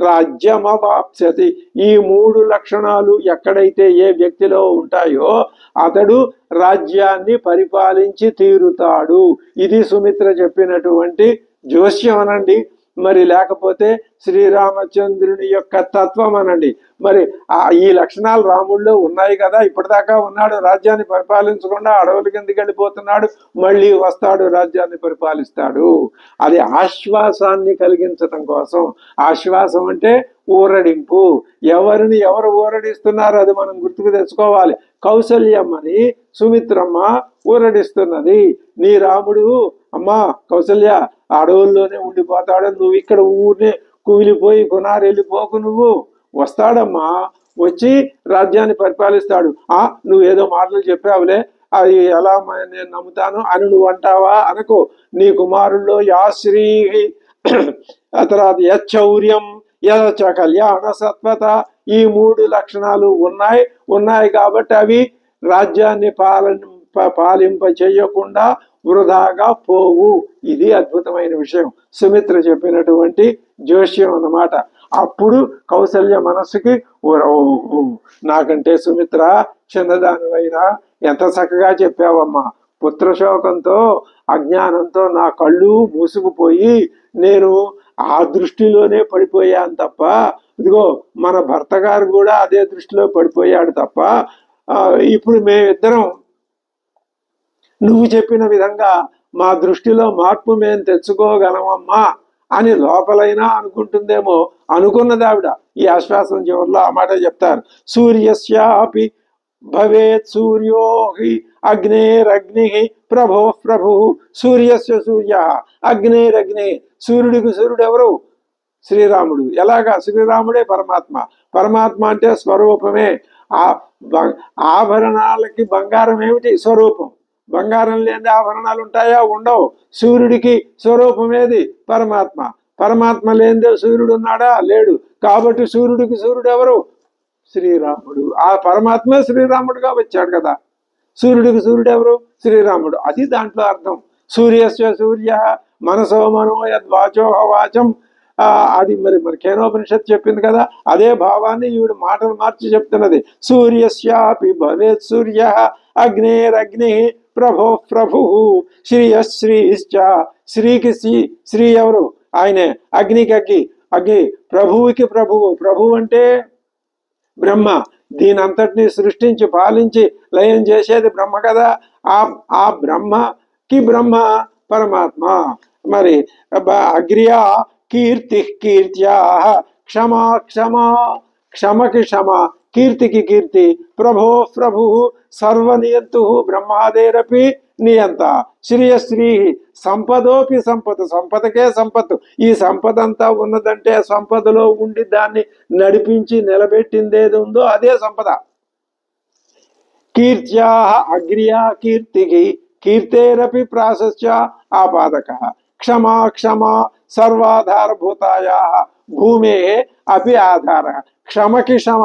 రాజ్యమవాప్స్యతి. ఈ మూడు లక్షణాలు ఎక్కడైతే ఏ వ్యక్తిలో ఉంటాయో అతడు రాజ్యాన్ని పరిపాలించి తీరుతాడు. ఇది సుమిత్ర చెప్పినటువంటి జోస్యం అనండి, మరి లేకపోతే శ్రీరామచంద్రుని యొక్క తత్వం అనండి. మరి ఈ లక్షణాలు రాముడిలో ఉన్నాయి కదా, ఇప్పటిదాకా ఉన్నాడు, రాజ్యాన్ని పరిపాలించకుండా అడవుల కిందకి వెళ్ళిపోతున్నాడు, మళ్ళీ వస్తాడు, రాజ్యాన్ని పరిపాలిస్తాడు. అది ఆశ్వాసాన్ని కలిగించటం కోసం. ఆశ్వాసం అంటే ఊరడింపు. ఎవరిని ఎవరు ఊరడిస్తున్నారు అది మనం గుర్తుకు తెచ్చుకోవాలి. కౌసల్యమ్మని సుమిత్రమ్మ ఊరడిస్తున్నది. నీ రాముడు అమ్మా కౌసల్య అడవుల్లోనే ఉండిపోతాడు, నువ్వు ఇక్కడ ఊరినే కుమిలిపోయి కొనారు వెళ్ళిపోకు, నువ్వు వస్తాడమ్మా, వచ్చి రాజ్యాన్ని పరిపాలిస్తాడు. నువ్వేదో మాటలు చెప్పావులే, అది ఎలా నేను నమ్ముతాను అని నువ్వు అంటావా అనుకో. నీ కుమారుల్లో యాశ్రీ, ఆ తర్వాత యచ్చౌర్యం, యచ కళ్యాణ సత్వత, ఈ మూడు లక్షణాలు ఉన్నాయి కాబట్టి అవి రాజ్యాన్ని పాలింప చేయకుండా వృధాగా పోవు. ఇది అద్భుతమైన విషయం, సుమిత్ర చెప్పినటువంటి జోష్యం అన్నమాట. అప్పుడు కౌసల్య మనస్సుకి నాకంటే సుమిత్ర చిన్నదానివైనా ఎంత చక్కగా చెప్పావమ్మా, పుత్రశోకంతో అజ్ఞానంతో నా కళ్ళు మూసుకుపోయి నేను ఆ దృష్టిలోనే పడిపోయాను తప్ప, ఇదిగో మన భర్త గారు కూడా అదే దృష్టిలో పడిపోయాడు తప్ప, ఇప్పుడు మేమిద్దరం నువ్వు చెప్పిన విధంగా మా దృష్టిలో మార్పు మేము తెచ్చుకోగలమమ్మా అని లోపలైనా అనుకుంటుందేమో. అనుకున్నది ఆవిడ. ఈ ఆశ్వాసం చివరిలో ఆ మాట చెప్తారు. సూర్యస్యాపి భవేత్ సూర్యో హి అగ్నేరగ్ని ప్రభో ప్రభు. సూర్యస్య సూర్య అగ్నేరగ్ని. సూర్యుడికి సూర్యుడు ఎవరు? శ్రీరాముడు. ఎలాగా? శ్రీరాముడే పరమాత్మ. పరమాత్మ అంటే స్వరూపమే. ఆభరణాలకి బంగారం ఏమిటి? స్వరూపం. బంగారం లేని ఆభరణాలు ఉంటాయా? ఉండవు. సూర్యుడికి స్వరూపం ఏది? పరమాత్మ. పరమాత్మ లేనిదే సూర్యుడు ఉన్నాడా? లేడు. కాబట్టి సూర్యుడికి సూర్యుడు ఎవరు? శ్రీరాముడు. ఆ పరమాత్మే శ్రీరాముడుగా వచ్చాడు కదా. సూర్యుడికి సూర్యుడు ఎవరు? శ్రీరాముడు. అది దాంట్లో అర్థం. సూర్యస్య సూర్య మనసో మనో యద్వాచోహ వాచం. అది మరి కేనోపనిషత్తు చెప్పింది కదా, అదే భావాన్ని ఈవిడ మాటలు మార్చి చెప్తున్నది. సూర్యస్యాపి భవేత్ సూర్య అగ్నేరగ్ని ప్రభో ప్రభు. శ్రీయశ్రీశ్చ. శ్రీకి శ్రీ ఎవరు? ఆయనే. అగ్నికి అగ్ని. ప్రభువుకి ప్రభువు. ప్రభువు అంటే బ్రహ్మ. దీనంతటిని సృష్టించి పాలించి లయం చేసేది బ్రహ్మ కదా. ఆ బ్రహ్మకి బ్రహ్మ పరమాత్మ. మరి అగ్ర్యా కీర్తి కీర్త్యా క్షమా క్షమా. క్షమకి క్షమ, కీర్తికి కీర్తి. ప్రభో ప్రభు సర్వనియంతు బ్రహ్మాదేరపి నియంత. శ్రీయశ్రీ సంపదోపి సంపద. సంపదకే సంపత్తు. ఈ సంపద అంతా ఉన్నదంటే సంపదలో ఉండి దాన్ని నడిపించి నిలబెట్టిందేది ఉందో అదే సంపద. కీర్త్యా అగ్ర్యా కీర్తికి కీర్తేరపి ప్రాశస్య ఆపాదక. క్షమా క్షమా సర్వాధారభూతాయా భూమే అపి ఆధార. క్షమకి క్షమ.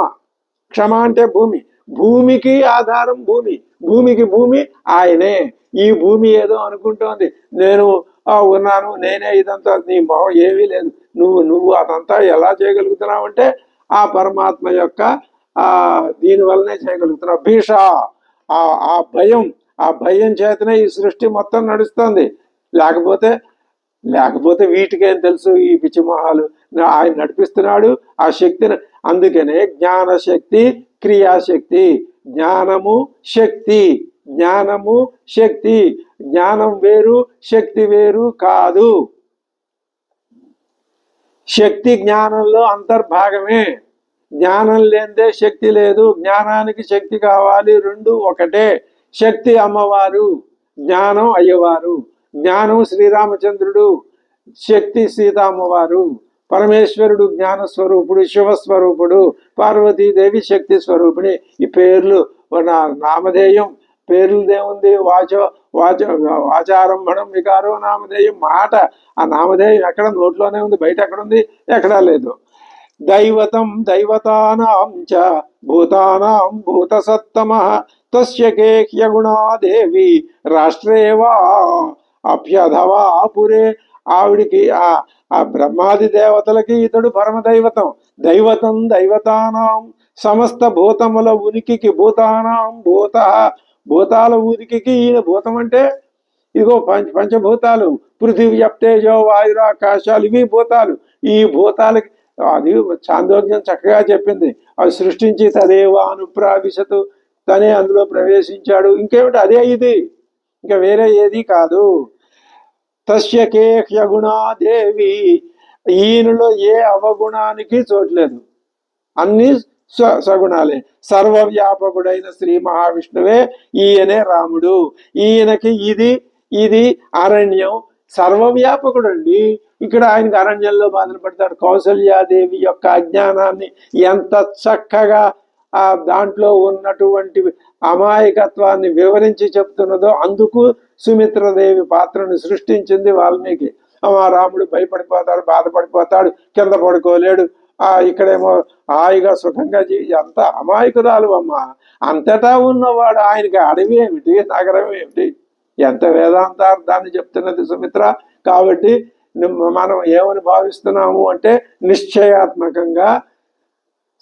క్షమ అంటే భూమి. భూమికి ఆధారం భూమి. భూమికి భూమి ఆయనే. ఈ భూమి ఏదో అనుకుంటోంది, నేను ఉన్నాను, నేనే ఇదంతా. నీ మొహం ఏమీ లేదు. నువ్వు అదంతా ఎలా చేయగలుగుతున్నావు అంటే ఆ పరమాత్మ యొక్క దీనివల్లనే చేయగలుగుతున్నావు. భీష. ఆ భయం చేతనే ఈ సృష్టి మొత్తం నడుస్తుంది. లేకపోతే వీటికేం తెలుసు? ఈ పిచ్చిమొహాలు. ఆయన నడిపిస్తున్నాడు ఆ శక్తిని. అందుకనే జ్ఞానశక్తి క్రియాశక్తి. జ్ఞానము శక్తి. జ్ఞానము శక్తి. జ్ఞానం వేరు, శక్తి వేరు కాదు. శక్తి జ్ఞానంలో అంతర్భాగమే. జ్ఞానం లేనిదే శక్తి లేదు. జ్ఞానానికి శక్తి కావాలి. రెండు ఒకటే. శక్తి అమ్మవారు, జ్ఞానం అయ్యవారు. జ్ఞానం శ్రీరామచంద్రుడు, శక్తి సీతామ్మవారు. పరమేశ్వరుడు జ్ఞానస్వరూపుడు, శివస్వరూపుడు. పార్వతీదేవి శక్తి స్వరూపిణి. ఈ పేర్లు నామధేయం. పేర్లుదేముంది? వాచారంభణం వికారో నామధేయం. మాట. ఆ నామధేయం ఎక్కడ? నోట్లోనే ఉంది. బయట ఎక్కడుంది? ఎక్కడా లేదు. దైవతం దైవతానాం చ భూతానాం భూతసత్తమః తస్య కేహ్యగుణా దేవి రాష్ట్రే వా అభ్యధవా పురే. ఆవిడికి ఆ బ్రహ్మాది దేవతలకి ఇతడు పరమదైవతం. దైవతం దైవతానాం సమస్త భూతముల ఉనికికి భూతానాం భూతాల ఉనికికి ఈయన భూతం అంటే ఇదిగో పంచభూతాలు పృథివీ తేజో వాయురాకాశాలు ఇవి భూతాలు. ఈ భూతాలకి అది చాందోగ్యం చక్కగా చెప్పింది. అవి సృష్టించి తదేవ అనుప్రావిశతు, తనే అందులో ప్రవేశించాడు. ఇంకేమిటి అదే ఇది, ఇంకా వేరే ఏది కాదు. తస్యకే హ్యగుణాదేవి, ఈయనలో ఏ అవగుణానికి చోట్లేదు, అన్ని సగుణాలే. సర్వవ్యాపకుడైన శ్రీ మహావిష్ణువే ఈయనే రాముడు. ఈయనకి ఇది అరణ్యం, సర్వవ్యాపకుడు అండి. ఇక్కడ ఆయనకి అరణ్యంలో బాధలు పడతాడు. కౌసల్యాదేవి యొక్క అజ్ఞానాన్ని ఎంత చక్కగా దాంట్లో ఉన్నటువంటి అమాయకత్వాన్ని వివరించి చెప్తున్నదో, అందుకు సుమిత్రదేవి పాత్రను సృష్టించింది వాల్మీకి. రాముడు భయపడిపోతాడు, బాధపడిపోతాడు, కింద పడుకోలేడు, ఇక్కడేమో హాయిగా సుఖంగా ఎంత అమాయకురాలు అమ్మ. అంతటా ఉన్నవాడు ఆయనకి అడవి ఏమిటి, నగరం ఏమిటి, ఎంత వేదాంతార్థాన్ని చెప్తున్నది సుమిత్ర. కాబట్టి మనం ఏమని భావిస్తున్నాము అంటే, నిశ్చయాత్మకంగా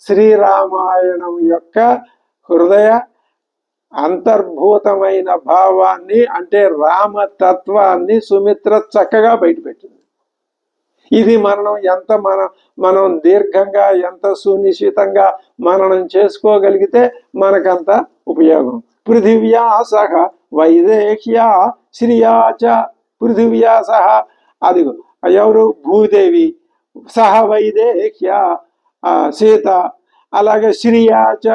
శ్రీరామాయణం యొక్క హృదయ అంతర్భూతమైన భావాన్ని అంటే రామతత్వాన్ని సుమిత్ర చక్కగా బయటపెట్టింది. ఇది మనం దీర్ఘంగా ఎంత సునిశ్చితంగా మననం చేసుకోగలిగితే మనకంత ఉపయోగం. పృథివ్యా సహ వైదేహ్యా శ్రియాచ, పృథివ్యా సహ అదిగో ఎవరు, భూదేవి, సహ వైదేహ్య సీత, అలాగే శ్రియాచ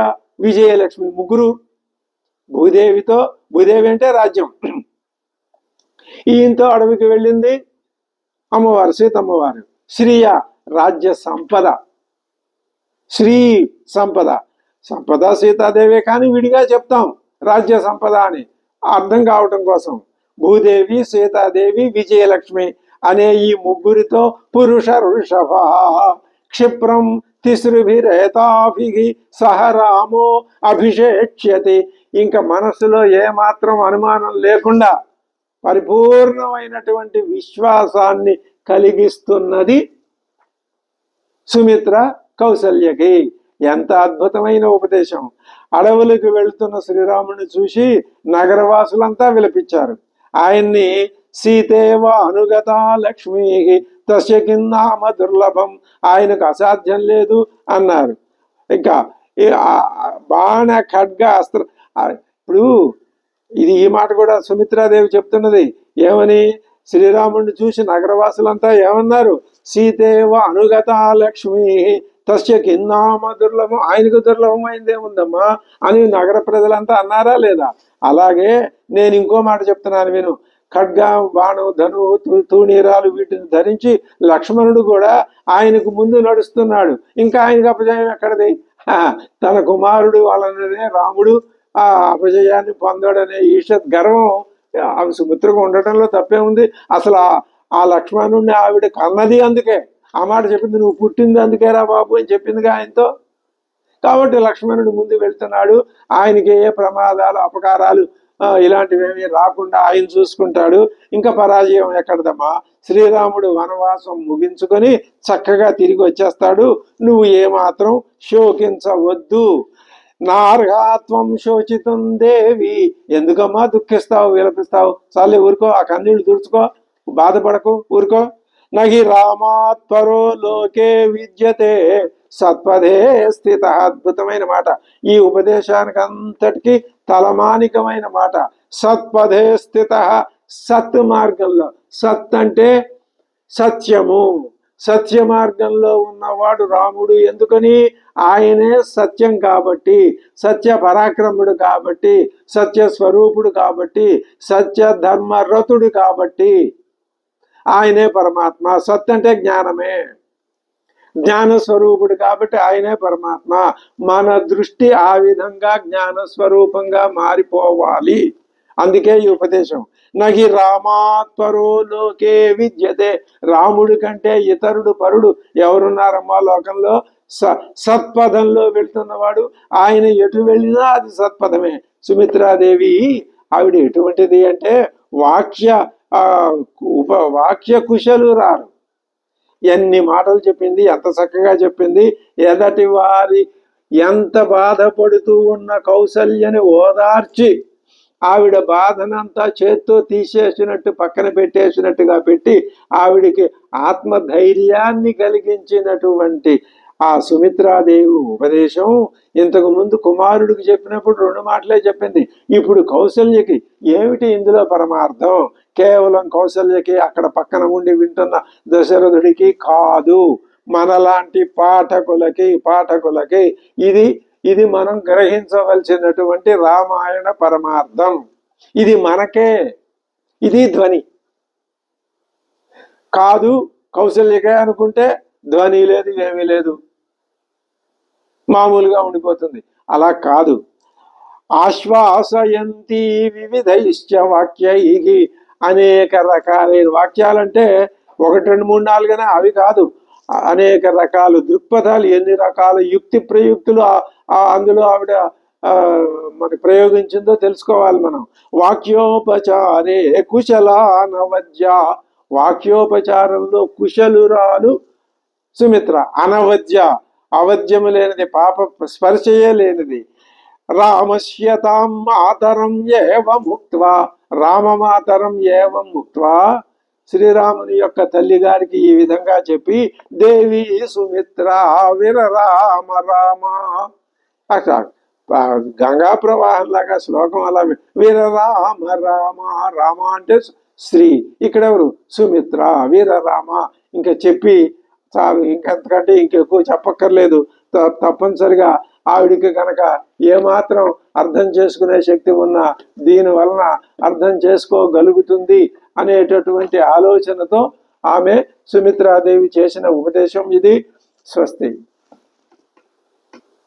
విజయలక్ష్మి, ముగ్గురు. భూదేవి అంటే రాజ్యం, ఈయంతో అడవికి వెళ్ళింది అమ్మవారు, సీతమ్మవారు. శ్రీయ రాజ్య సంపద, శ్రీ సంపద సీతాదేవే, కానీ విడిగా చెప్తాం రాజ్య సంపద అని అర్థం కావటం కోసం. భూదేవి, సీతాదేవి, విజయలక్ష్మి అనే ఈ ముగ్గురితో పురుష ఋషభ క్షిప్రం తిసృభిరేతాభిః సహ రామో అభిషేక్ష్యతి. ఇంకా మనసులో ఏమాత్రం అనుమానం లేకుండా పరిపూర్ణమైనటువంటి విశ్వాసాన్ని కలిగిస్తున్నది సుమిత్ర కౌసల్యకి. ఎంత అద్భుతమైన ఉపదేశం. అడవులకు వెళుతున్న శ్రీరాముని చూసి నగరవాసులంతా విలపించారు. ఆయన్ని సీతేవ అనుగత లక్ష్మీ తస్య కిన్నామ దుర్లభం, ఆయనకు అసాధ్యం లేదు అన్నారు. ఇంకా బాణ ఖడ్గ అస్త్ర, ఇప్పుడు ఈ మాట కూడా సుమిత్రాదేవి చెప్తున్నది. ఏమని? శ్రీరాముడిని చూసి నగరవాసులంతా ఏమన్నారు? సీతేవ అనుగత లక్ష్మీ తస్య కిన్నామ దుర్లభం, ఆయనకు దుర్లభమైందేముందమ్మా అని నగర ప్రజలంతా అన్నారా లేదా? అలాగే నేను ఇంకో మాట చెప్తున్నాను విను. ఖడ్గ, బాణం, ధను, తూణీరాలు వీటిని ధరించి లక్ష్మణుడు కూడా ఆయనకు ముందు నడుస్తున్నాడు. ఇంకా ఆయనకు అపజయం ఎక్కడది? తన కుమారుడు వలననే రాముడు ఆ అపజయాన్ని పొందాడనే ఈషత్ గర్వం ఆమె సుమిత్రకు ఉండటంలో తప్పే ఉంది. అసలు ఆ లక్ష్మణుడిని ఆవిడ కన్నది అందుకే ఆ మాట చెప్పింది. నువ్వు పుట్టింది అందుకేరా బాబు అని చెప్పిందిగా ఆయనతో. కాబట్టి లక్ష్మణుడు ముందు వెళ్తున్నాడు. ఆయనకి ఏ ప్రమాదాలు, అపకారాలు ఇలాంటివేమీ రాకుండా ఆయన చూసుకుంటాడు. ఇంకా పరాజయం ఎక్కడదమ్మా? శ్రీరాముడు వనవాసం ముగించుకొని చక్కగా తిరిగి వచ్చేస్తాడు. నువ్వు ఏమాత్రం శోకించవద్దు. నార్ఘాత్వం శోచితం దేవి, ఎందుకమ్మా దుఃఖిస్తావు, విలపిస్తావు? చాలే ఊరుకో, ఆ కన్నీళ్లు తుడుచుకో, బాధపడకు, ఊరుకో. నహి రామాత్పరో లోకే విద్యతే సత్పదే స్థిత. అద్భుతమైన మాట. ఈ ఉపదేశానికి అంతటికి తలమానికమైన మాట. సత్పదే స్థిత, సత్ మార్గంలో. సత్ అంటే సత్యము, సత్య మార్గంలో ఉన్నవాడు రాముడు. ఎందుకని? ఆయనే సత్యం కాబట్టి, సత్య పరాక్రముడు కాబట్టి, సత్య స్వరూపుడు కాబట్టి, సత్య ధర్మరతుడు కాబట్టి ఆయనే పరమాత్మ. సత్ అంటే జ్ఞానమే, జ్ఞాన స్వరూపుడు కాబట్టి ఆయనే పరమాత్మ. మన దృష్టి ఆ విధంగా జ్ఞాన స్వరూపంగా మారిపోవాలి. అందుకే ఈ ఉపదేశం. నహి రామాత్పరో లోకే విద్యతే, రాముడి కంటే ఇతరుడు పరుడు ఎవరున్నారమ్మా లోకంలో? సత్పథంలో వెళ్తున్నవాడు. ఆయన ఎటు వెళ్ళినా అది సత్పథమే. సుమిత్రాదేవి ఆవిడ ఎటువంటిది అంటే వాక్య ఆ వాక్య కుశలు రారు. ఎన్ని మాటలు చెప్పింది, ఎంత చక్కగా చెప్పింది. ఎదటి వారి ఎంత బాధపడుతూ ఉన్న కౌసల్యని ఓదార్చి ఆవిడ బాధనంతా చేత్తో తీసేసినట్టు పక్కన పెట్టేసినట్టుగా పెట్టి ఆవిడికి ఆత్మధైర్యాన్ని కలిగించినటువంటి ఆ సుమిత్రాదేవి ఉపదేశం ఇంతకు ముందు కుమారుడికి చెప్పినప్పుడు 2 మాటలే చెప్పింది. ఇప్పుడు కౌసల్యకి ఏమిటి ఇందులో పరమార్థం? కేవలం కౌసల్యకి, అక్కడ పక్కన ఉండి వింటున్న దశరథుడికి కాదు, మనలాంటి పాఠకులకి ఇది మనం గ్రహించవలసినటువంటి రామాయణ పరమార్థం. ఇది మనకే, ఇది ధ్వని కాదు. కౌసల్యకే అనుకుంటే ధ్వని లేదు, ఏమీ లేదు, మామూలుగా ఉండిపోతుంది. అలా కాదు. ఆశ్వాసయంతి వివిధైశ్చ వాక్యైః, అనేక రకాలైన వాక్యాలంటే 1, 2, 3, 4 అవి కాదు, అనేక రకాలు దృక్పథాలు, ఎన్ని రకాల యుక్తి ప్రయుక్తులు అందులో ఆవిడ మనకి ప్రయోగించిందో తెలుసుకోవాలి మనం. వాక్యోపచారే కుశలానవద్య, వాక్యోపచారంలో కుశలురాలు సుమిత్ర. అనవద్య, అవద్యము లేనిది, పాప స్పర్శయే లేనిది. రామస్యతాం మాతరం ఏవ ముక్త్వా, రామమాతరం ఏవం ముక్త్వా, శ్రీరాముని యొక్క తల్లి గారికి ఈ విధంగా చెప్పి దేవి సుమిత్ర విరరామ రామ, అట్లా గంగా ప్రవాహంలాగా శ్లోకం అలా వీరరామ రామ. రామ అంటే స్త్రీ, ఇక్కడెవరు? సుమిత్ర. వీరరామ ఇంకా చెప్పి చాలు, ఇంకెంతకంటే ఇంకెక్కువ చెప్పక్కర్లేదు. తప్పనిసరిగా ఆవిడికి కనుక ఏమాత్రం అర్థం చేసుకునే శక్తి ఉన్నా దీని వలన అర్థం చేసుకోగలుగుతుంది అనేటటువంటి ఆలోచనతో ఆమె సుమిత్రాదేవి చేసిన ఉపదేశం ఇది. స్వస్తి.